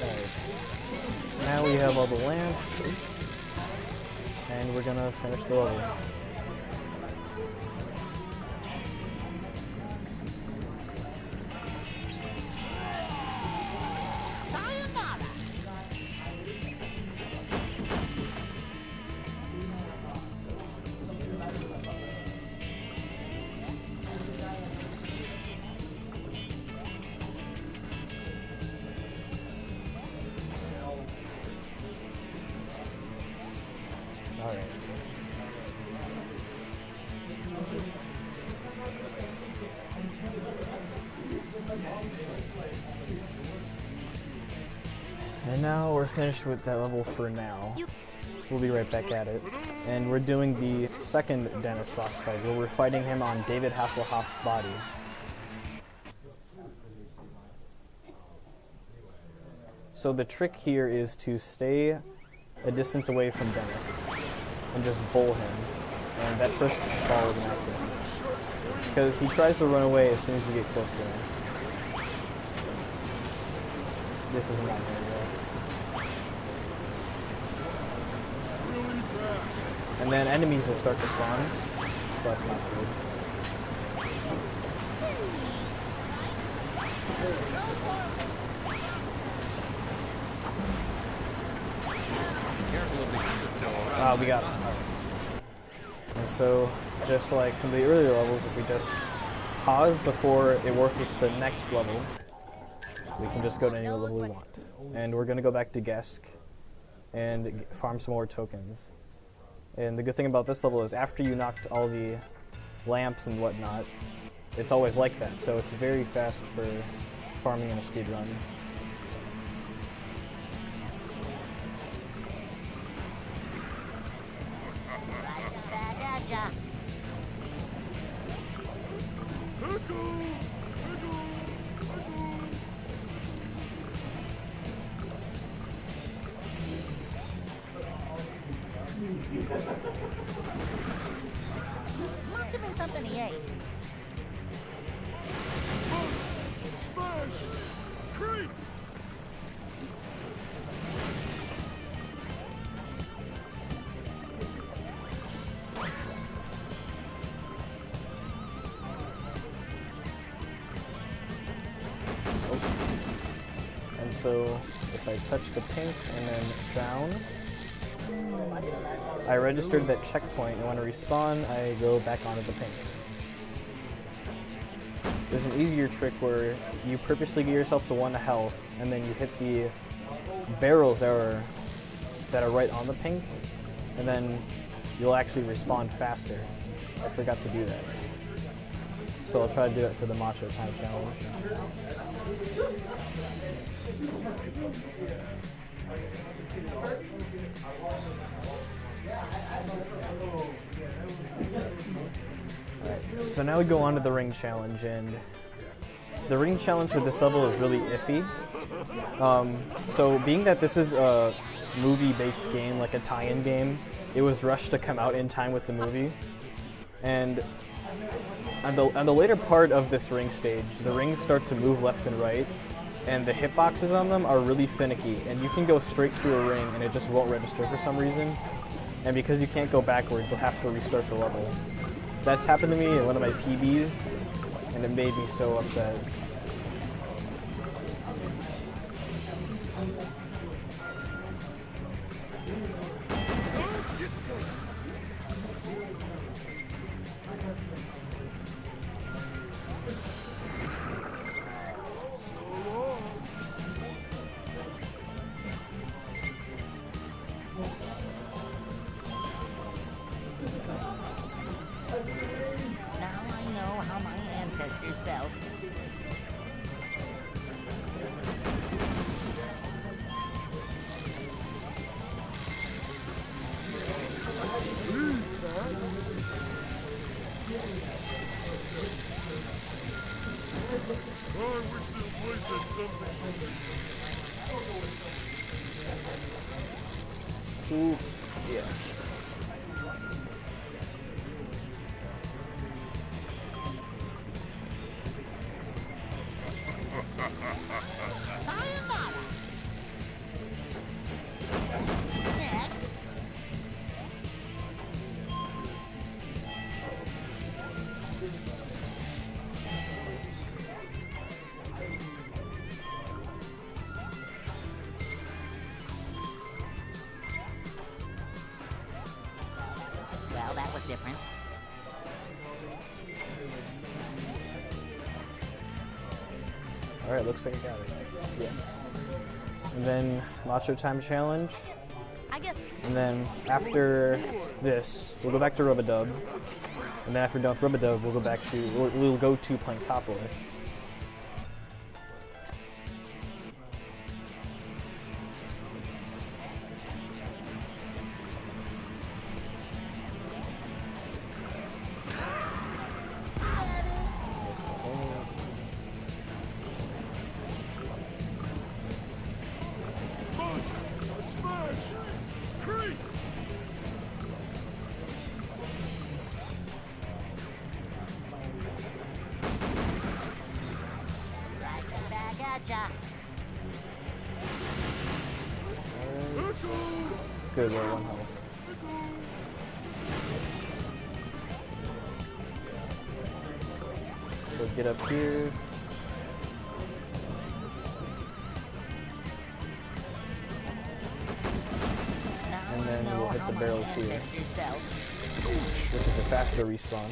Alright. Now we have all the lamps, and we're gonna finish the level. Sayonara. Alright. we're finished with that level for now. We'll be right back at it. And we're doing the second Dennis boss fight, where we're fighting him on David Hasselhoff's body. So the trick here is to stay a distance away from Dennis and just bowl him. And that first ball is an accident, because he tries to run away as soon as you get close to him. This is not very good. And then enemies will start to spawn, so that's not good. We got him. And so, just like some of the earlier levels, if we just pause before it works with the next level, we can just go to any level we want. And we're going to go back to Gesk and farm some more tokens. And the good thing about this level is after you knocked all the lamps and whatnot, it's always like that. So it's very fast for farming in a speed run. Must have been something he ate. Smash! Crates! And so if I touch the pink and then down, I registered that checkpoint, and when I respawn, I go back onto the pink. There's an easier trick where you purposely get yourself to 1 health, and then you hit the barrels that are right on the pink, and then you'll actually respawn faster. I forgot to do that. So I'll try to do it for the Macho Time Challenge. Alright, so now we go on to the ring challenge, and the ring challenge for this level is really iffy. So being that this is a movie-based game, like a tie-in game, it was rushed to come out in time with the movie. And on the later part of this ring stage, the rings start to move left and right, and the hitboxes on them are really finicky, and you can go straight through a ring and it just won't register for some reason. And because you can't go backwards, you'll have to restart the level. That's happened to me in one of my PBs, and it made me so upset. Now I know how my ancestors felt. Oh, I wish this place had something. Ooh, yes. Next. Well, that was different. Alright, looks like I got it. Yes. And then Macho Time Challenge. I guess. And then after this, we'll go back to Rub-a-Dub. And then after we're done with Rub-a-Dub, we'll go to Planktopolis. Good, we're 1 health. So get up here. And then we'll hit the barrels here, which is a faster respawn.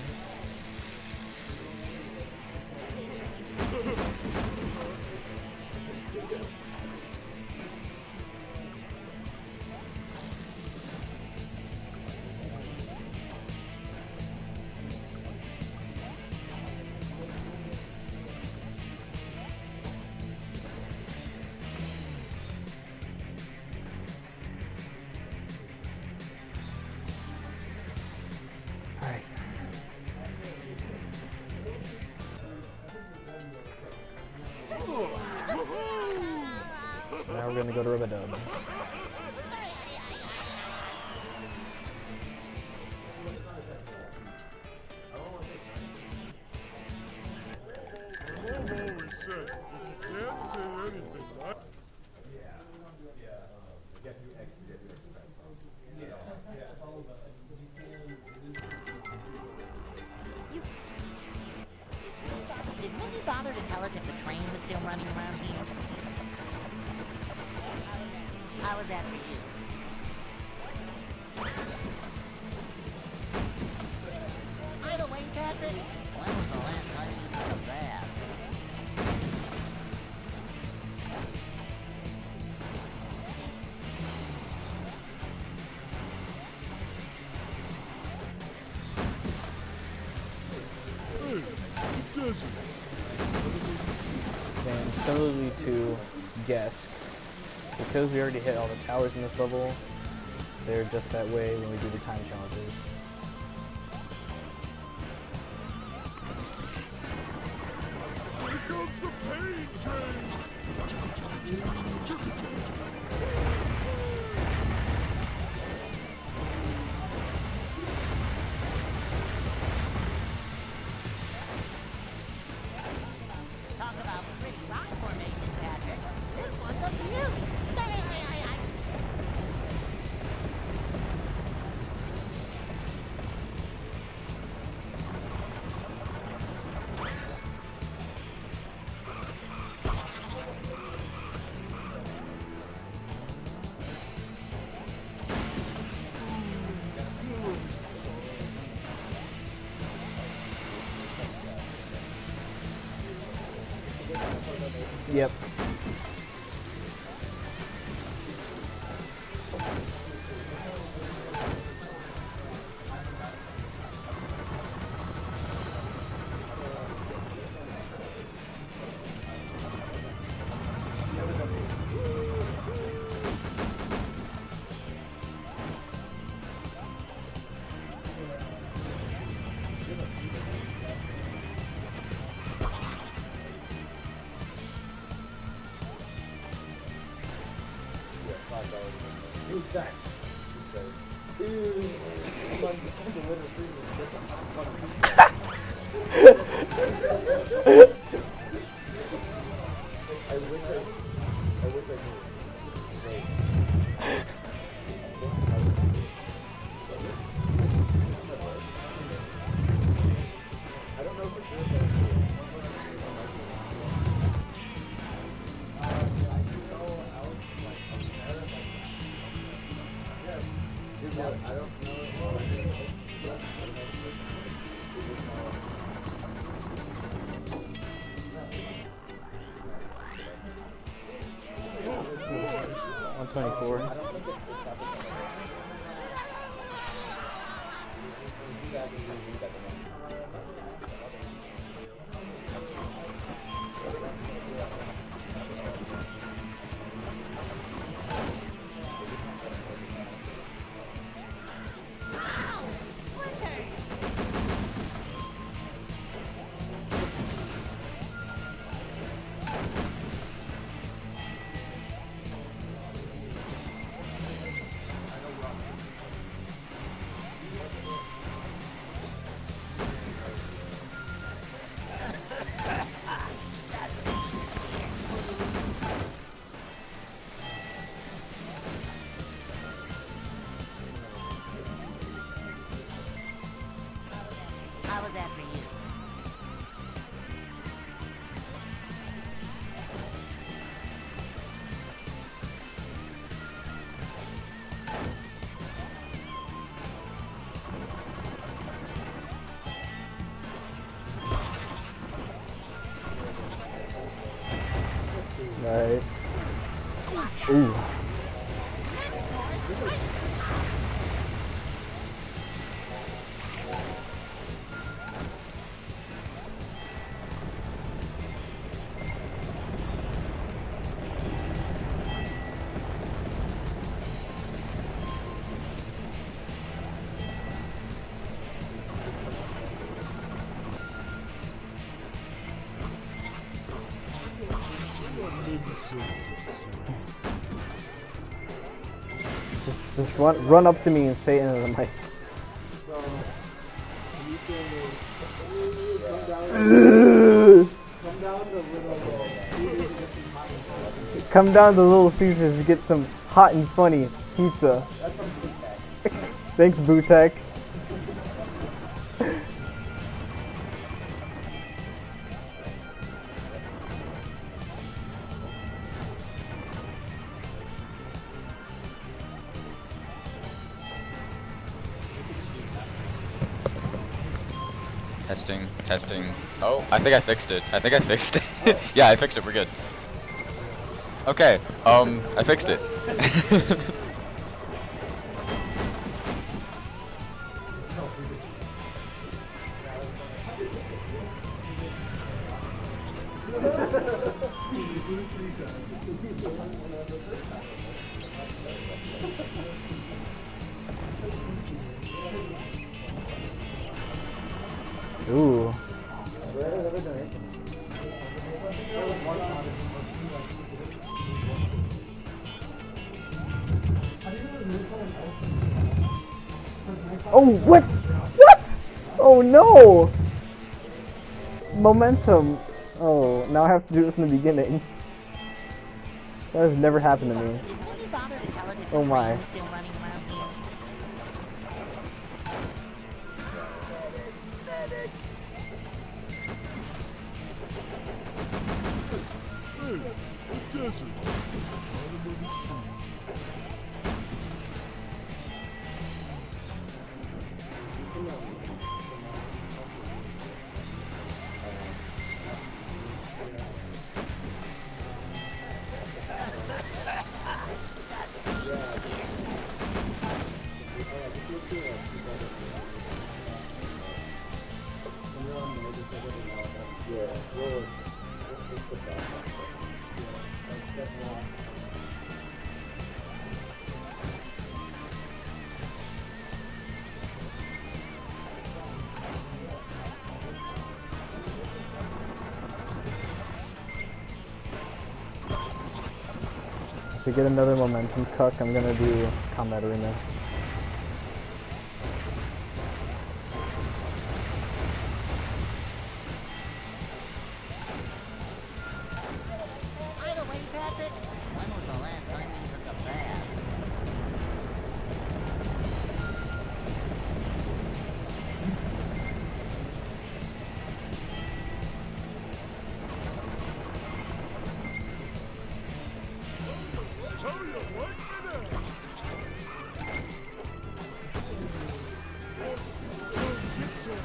Alright. Now we're gonna go to Rub-a-Dub. I've always said, if you can't say anything, right? Did Minnie bother to tell us if the train was still running around here? How was that for you? By the way, Patrick, when was the last time you took a bath? Hey, the desert. And similarly to Guess, because we already hit all the towers in this level, they're just that way when we do the time challenges. Here comes the pain train. Talk about pretty rock formation, Patrick. This one's a beauty. Yep. Alright. Ooh. Just run up to me and say it into the mic. So, can you say, come down to Little Come down to Little Caesars to get some hot and funny pizza. That's from Bootek. Thanks, Bootek. Testing, testing. Oh, I think I fixed it. Yeah, I fixed it. We're good. Okay, I fixed it. Ooh. Oh, what? What? Oh no! Momentum. Oh, now I have to do it from the beginning. That has never happened to me. Is any bother to tell us if Oh the my. train is still running around here? Hey, a desert. Bottom of the sea. To get another momentum cuck, I'm gonna do Combat Arena. By the way, Patrick, when was the last time you took a bath? Tell you what, get some.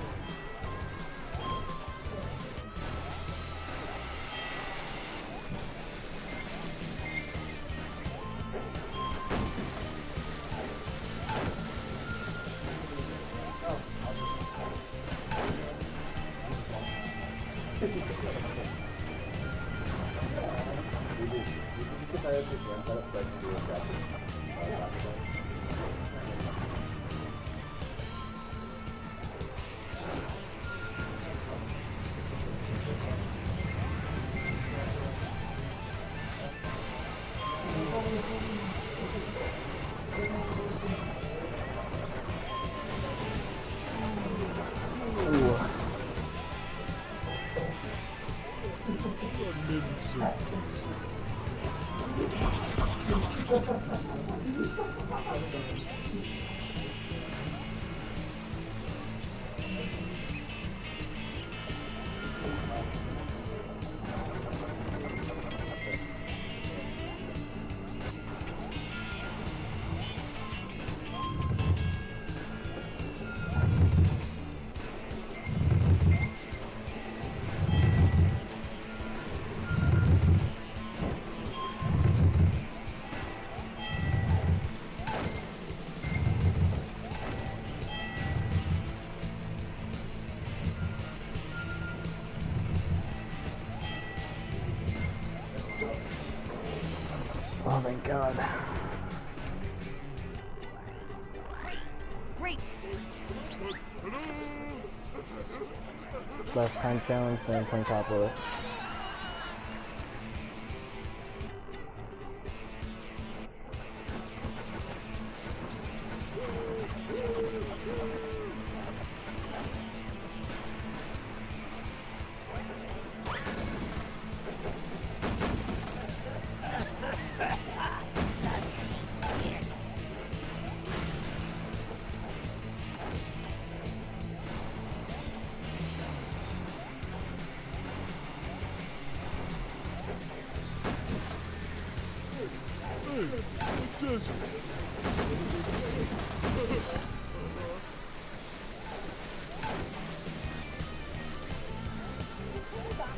thank God. Great. Last time challenge, then playing top list.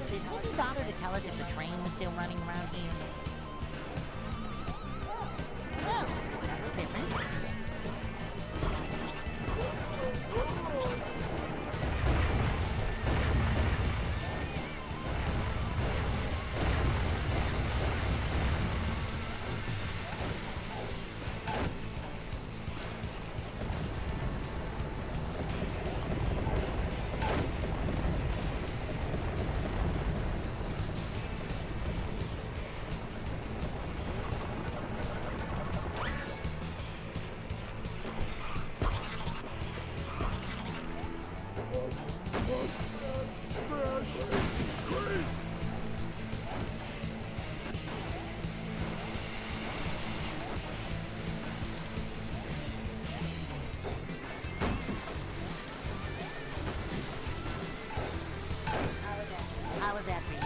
Did Mickey bother to tell us if the train was still running around here? Well, that was different. How was that for you?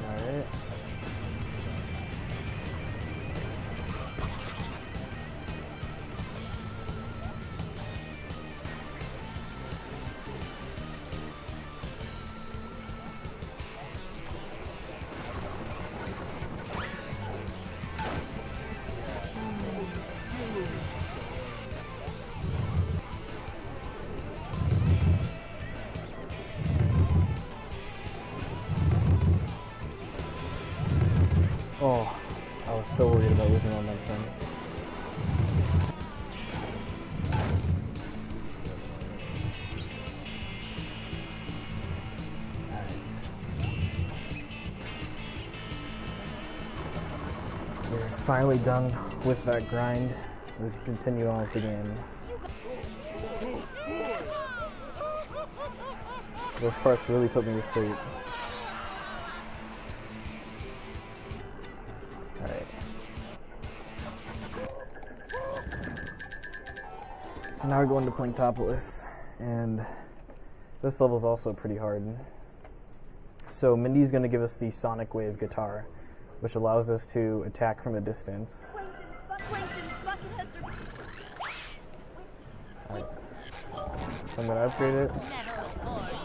Alright. Oh, I was so worried about losing momentum. We're finally done with that grind. We can continue on with the game. Those parts really put me to sleep. Alright. So now we're going to Pointopolis, and this level's also pretty hard. So Mindy's going to give us the Sonic Wave guitar, which allows us to attack from a distance. Alright. So I'm going to upgrade it,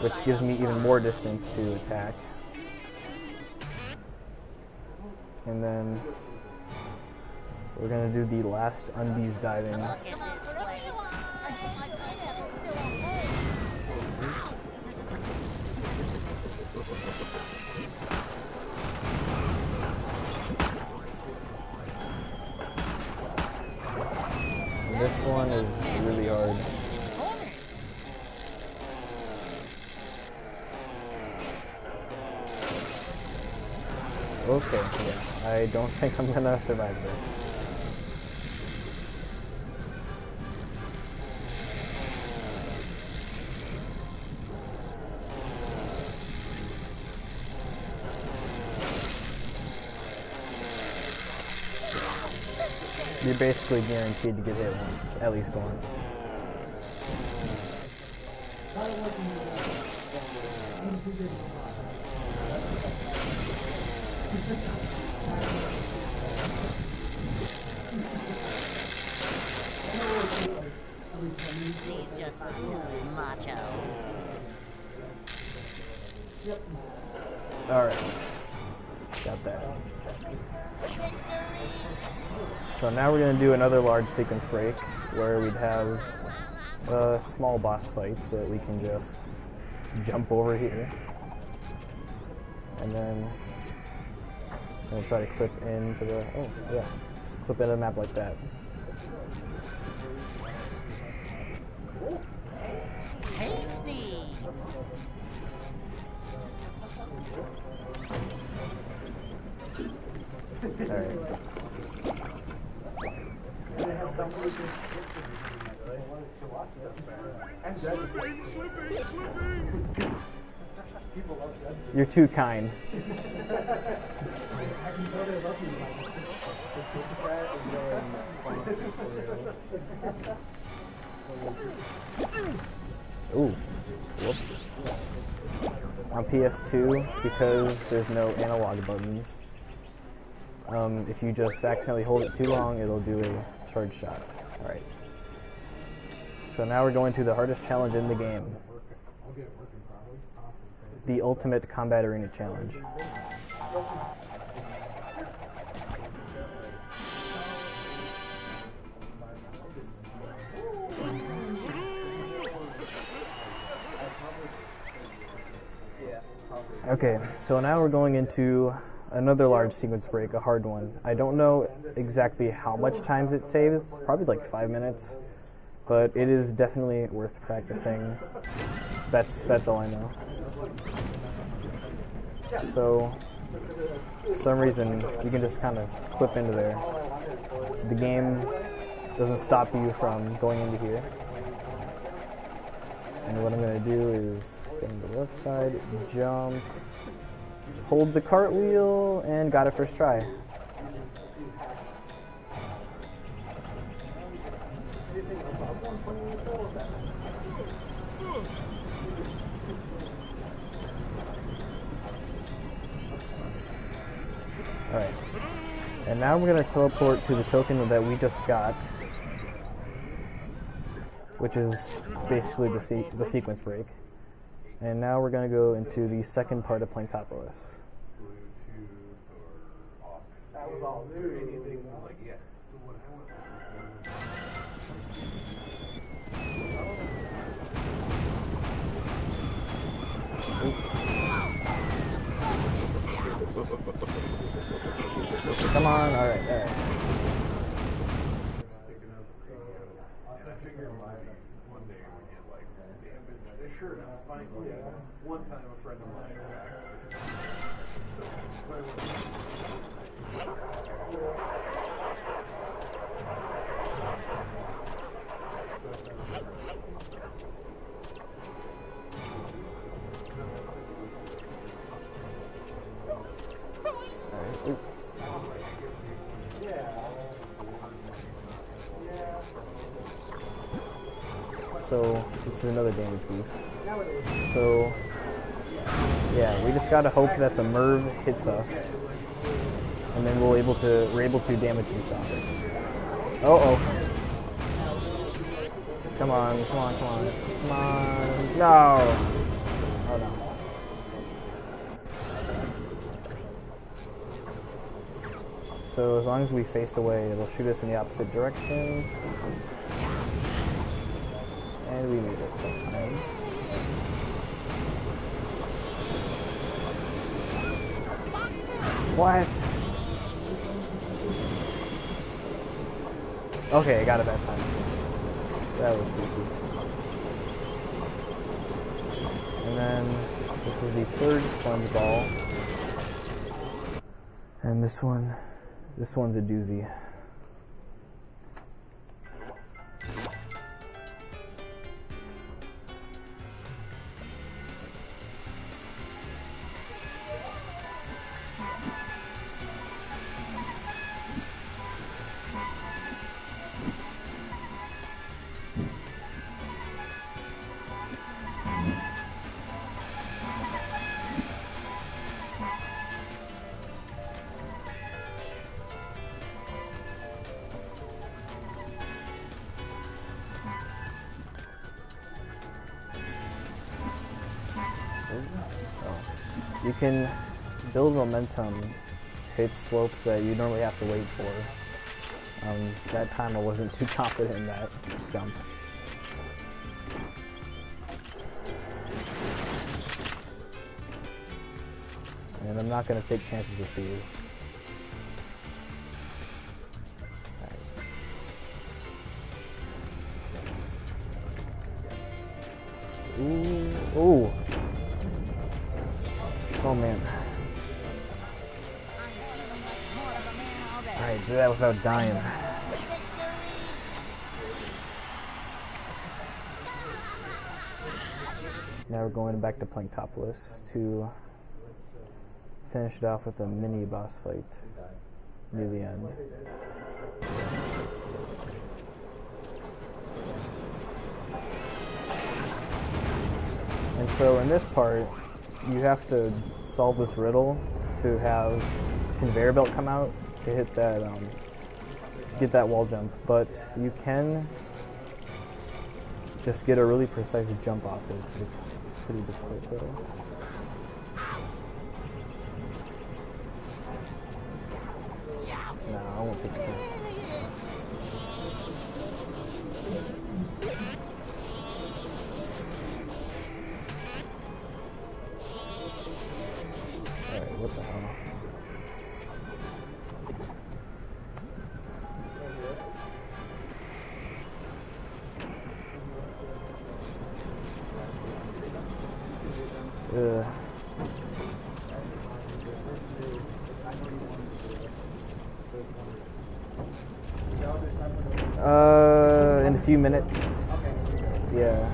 which gives me even more distance to attack. And then we're going to do the last undies diving. Look at this place. And this one is really hard. Okay, yeah. I don't think I'm gonna survive this. You're basically guaranteed to get hit once, at least once. She's just real macho. Alright. Got that. Victory! So now we're going to do another large sequence break where we'd have a small boss fight that we can just jump over here. And then we'll try to clip into the, oh yeah, clip into the map like that. Tasty. Alright. It has someone who can skip some to watch it. And Jed Slipping, slipping, slipping. people love Jed. You're too kind. I can tell they love you. The Twitch chat is going for real. Ooh, whoops. On PS2, because there's no analog buttons, if you just accidentally hold it too long, it'll do a charge shot. Alright. So now we're going to the hardest challenge in the game. The Ultimate Combat Arena Challenge. Okay, so now we're going into another large sequence break, a hard one. I don't know exactly how much time it saves, probably like 5 minutes, but it is definitely worth practicing. That's all I know. So, for some reason, you can just kind of clip into there. The game doesn't stop you from going into here. And what I'm going to do is get on the left side, jump, hold the cartwheel, and got it first try. Alright. And now we're going to teleport to the token that we just got, which is basically the sequence break. And now we're going to go into the second part of playing Top OS. That was all. Anything was like, yeah. So what Come on, alright. I figure one day we get like damage. Sure enough, finally, one time a friend of mine back. So I went. So this is another damage boost. So yeah, we just gotta hope that the Merv hits us, and then we're able to damage boost off it. Oh. Come on. No. Oh no. So as long as we face away, it'll shoot us in the opposite direction. And we made it that time. What? Okay, I got it that time. That was freaky. And then this is the third sponge ball. And this one's a doozy. You can build momentum, hit slopes that you normally have to wait for. That time I wasn't too confident in that jump. And I'm not going to take chances with these. Ooh. Ooh. Oh man. Alright, do that without dying. Now we're going back to playing topless to finish it off with a mini boss fight near the end. And so in this part, you have to solve this riddle to have conveyor belt come out to hit that, to get that wall jump. But you can just get a really precise jump off it. It's pretty difficult though. No, I won't take a chance. Alright, what the hell? In a few minutes. Yeah.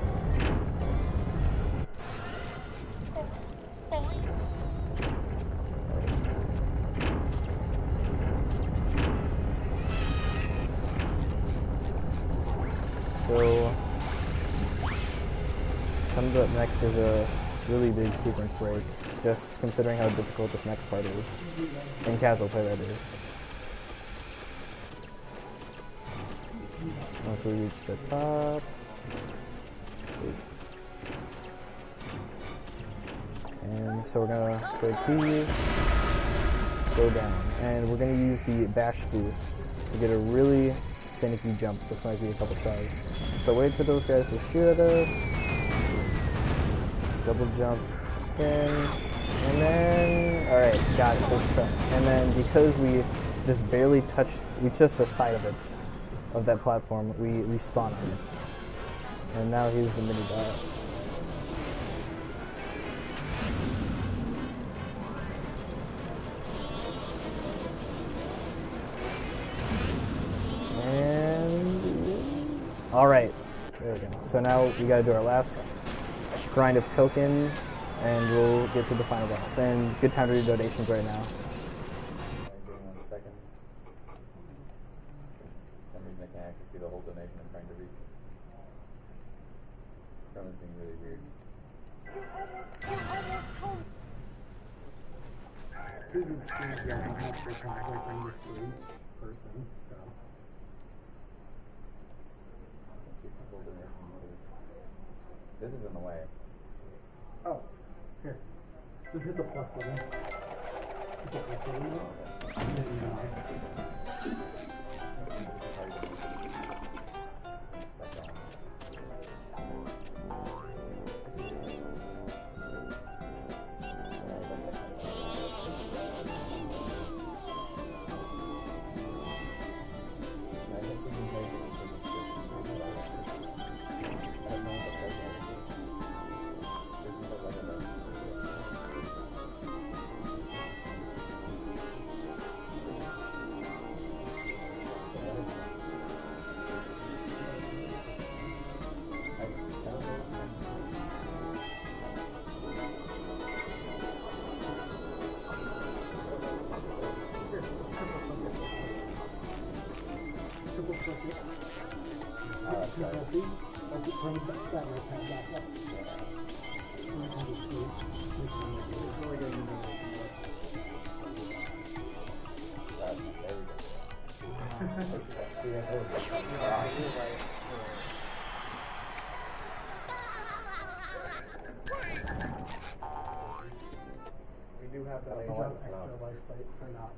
So, coming up next is a really big sequence break, just considering how difficult this next part is. In casual play, that is. Once we reach the top, and so we're gonna break these, go down, and we're gonna use the bash boost to get a really finicky jump. This might be a couple tries. So wait for those guys to shoot at us, double jump, spin, and then, alright, got it, first try. And then because we just barely touched the side of it, of that platform, we respawn on it. And now here's the mini boss. And alright, there we go. So now we gotta do our last grind of tokens and we'll get to the final boss. And good time to do donations right now. The whole donation I'm trying to reach. Something's being really weird. It's easy to see how much they're trying to bring this for each person, so. This is in the way. Oh, here. Just hit the plus button. Hit the plus button. And then you can eyes. Triple click it. Control C. Like it brings that right pad back up. And I can just boost. Really good in We do have that extra life sight for not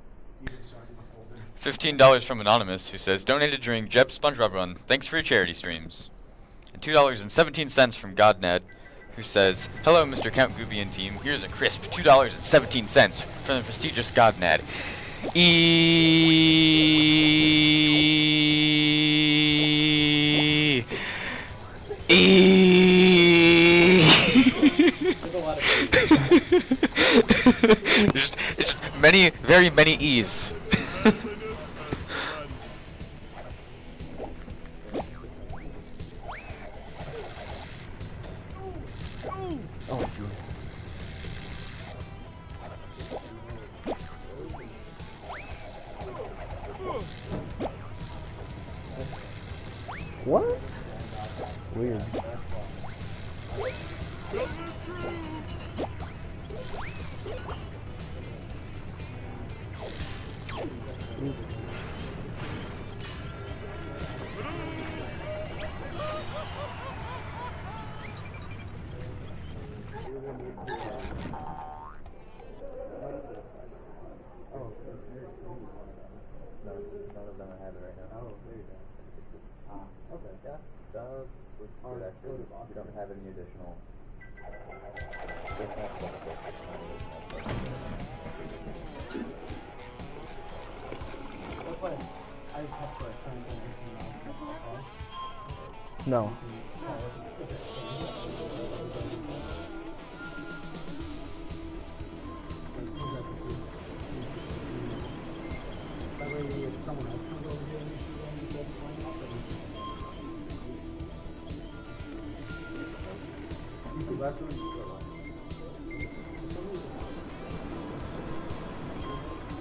$15 from Anonymous, who says, donated during Jeb SpongeBob Run. Thanks for your charity streams. And $2.17 from Godned, who says, hello, Mr. Count Gooby and team. Here's a crisp $2.17 from the prestigious Godned. Just many, very many E's. Oh, jeez. What? Weird. None of them have it right now. Oh, there you go. Okay. Yeah, that looks good actually. We don't have any additional. There's not That's why I kept the current donation now. No. So if it's changed, that way, if someone else comes over here and you see them, you go find out that it's you could actually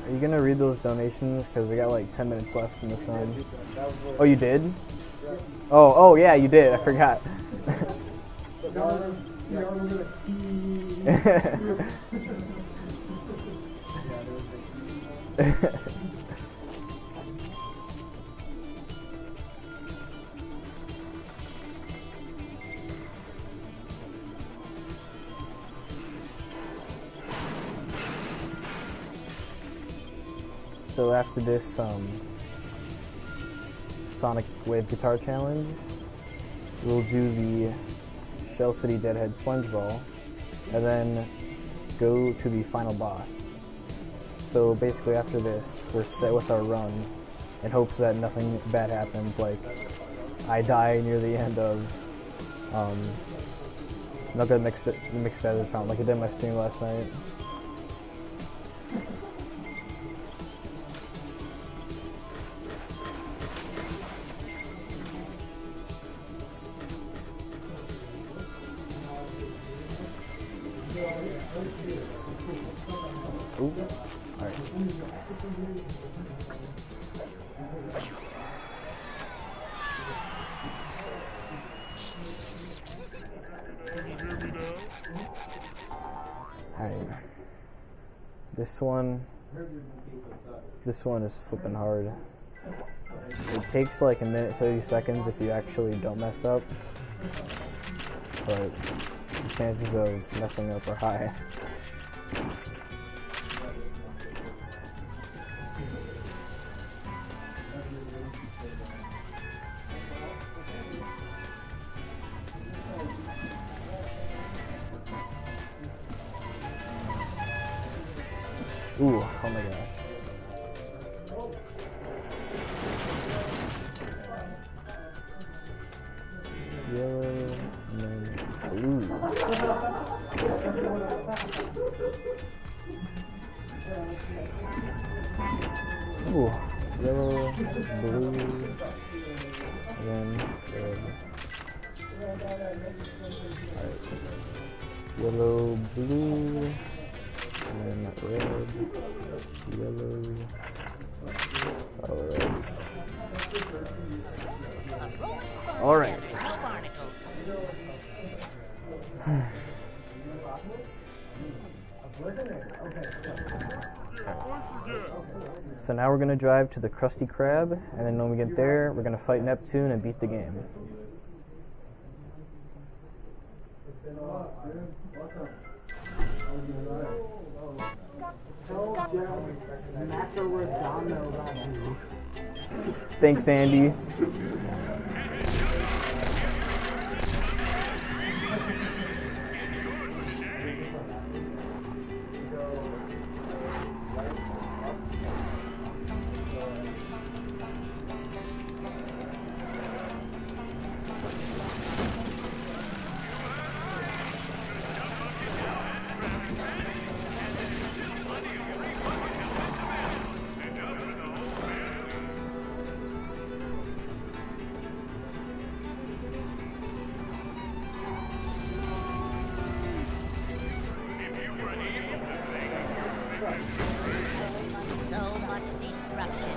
Are you gonna read those donations? Because we got like 10 minutes left in this one. Oh, you did? Oh, yeah, you did. I forgot. So after this Sonic Wave Guitar Challenge, we'll do the Shell City Deadhead Sponge Ball, and then go to the final boss. So basically after this, we're set with our run in hopes that nothing bad happens, like I die near the end of Nugget Mixed Betatron, like I did in my stream last night. Ooh, all right. Alright. This one is flipping hard. It takes like 1:30 if you actually don't mess up, but the chances of messing up are high. Ooh, oh my gosh. Yellow, and then blue. Ooh, yellow, blue, and then red. Alright. Yellow, blue, and then red, yellow. Alright. So now we're going to drive to the Krusty Krab, and then when we get there, we're going to fight Neptune and beat the game. Thanks, Andy. So much destruction.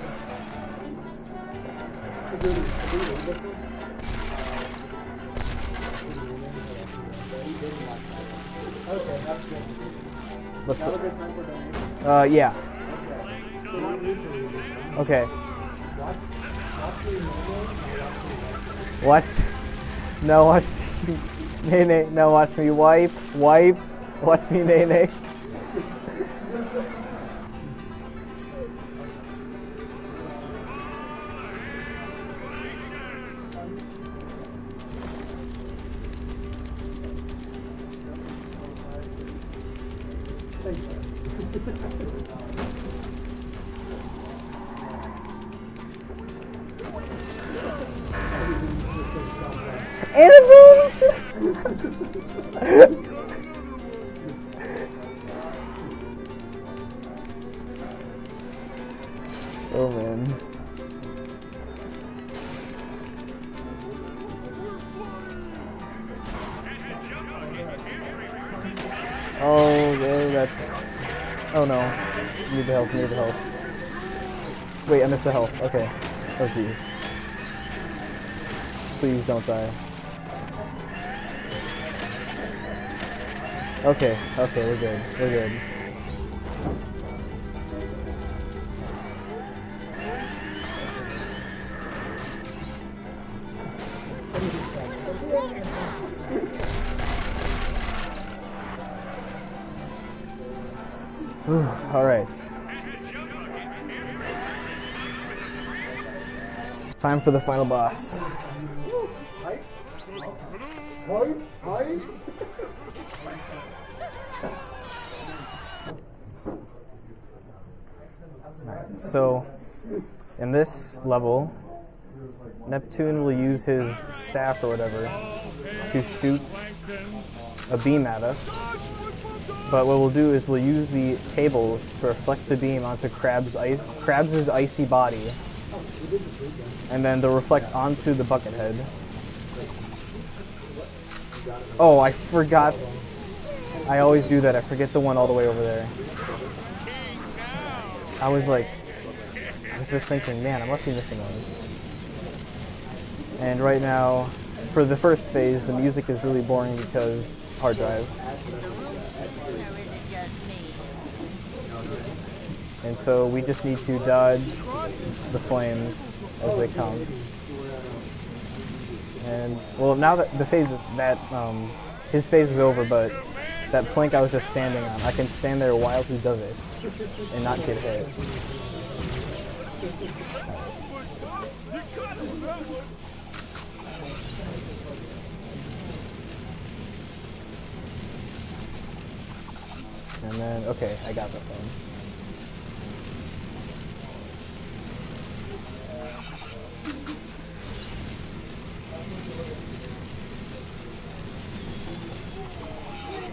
Okay, that's good. What's Have a good time for donation. Yeah. Okay. We want you to read this one. Okay. Watch me Momo, What? No, watch me. Nene. No, watch me wipe. Wipe. Watch me, Nene. Thanks, man. Everything's just such progress. Animals! Oh man. Oh, there, that's... Oh no. Need the health, need the health. Wait, I missed the health. Okay. Oh jeez. Please don't die. Okay, okay, we're good. We're good. All right. Time for the final boss. Hi. So, in this level, Neptune will use his staff or whatever to shoot a beam at us. But what we'll do is we'll use the tables to reflect the beam onto Krabs' icy body. And then they'll reflect onto the bucket head. Oh, I forgot. I always do that. I forget the one all the way over there. I was just thinking, man, I must be missing one. And right now, for the first phase, the music is really boring because hard drive. And so we just need to dodge the flames as they come. And well, now that the phase is his phase is over, but that plank I was just standing on, I can stand there while he does it and not get hit. And then, okay, I got this one.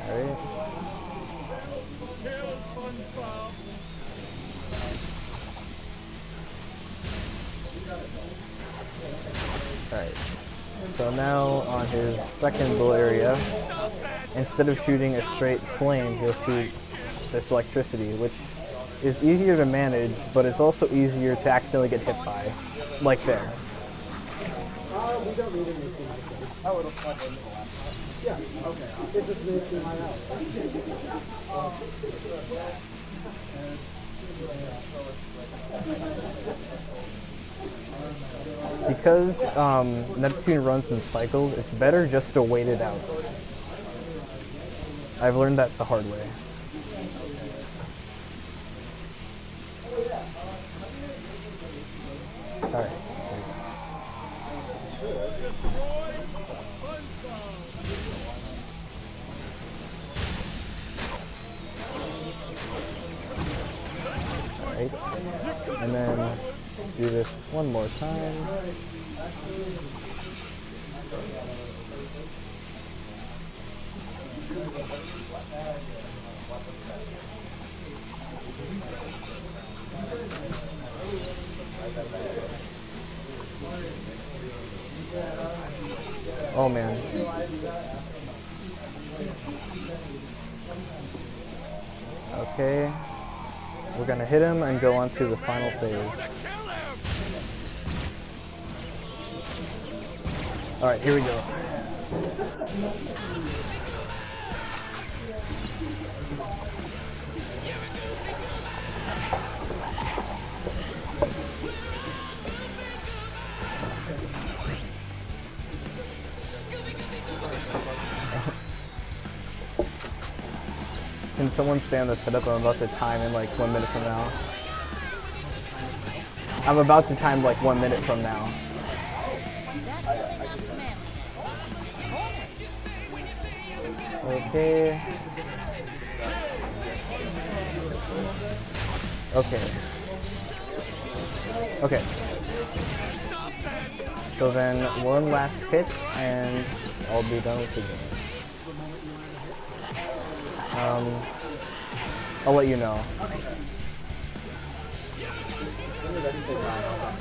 Alright. Alright. So now on his second little area, instead of shooting a straight flame, he'll shoot this electricity, which is easier to manage, but it's also easier to accidentally get hit by. Like there. We don't need an AC like that. Oh, it'll plug into the laptop. Yeah, okay. This is the HDMI out. Because Neptune runs in cycles, it's better just to wait it out. I've learned that the hard way. Alright. Alright. And then let's do this one more time. Oh man. Okay. We're gonna hit him and go on to the final phase. Alright, here we go. Can someone stay on the setup? I'm about to time in like 1 minute from now. I'm about to time like 1 minute from now. Okay. Okay. Okay. So then one last hit and I'll be done with the game. I'll let you know.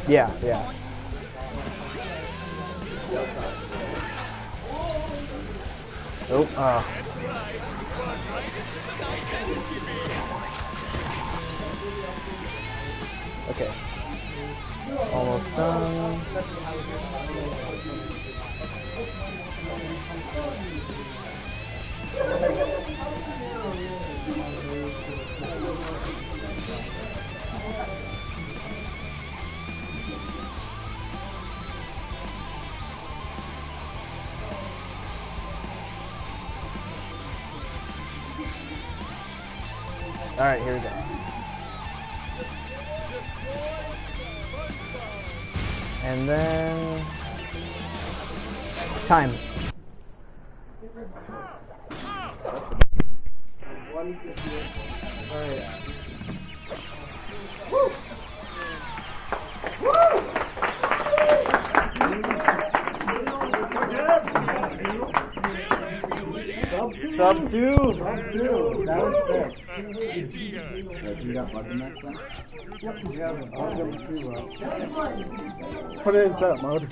Yeah, yeah. Oh, okay. Almost done. All right, here we go. And then time. All right. Woo! Sub 2. That was sick. You got button next time? Yeah, I'll give it to Put it in setup mode.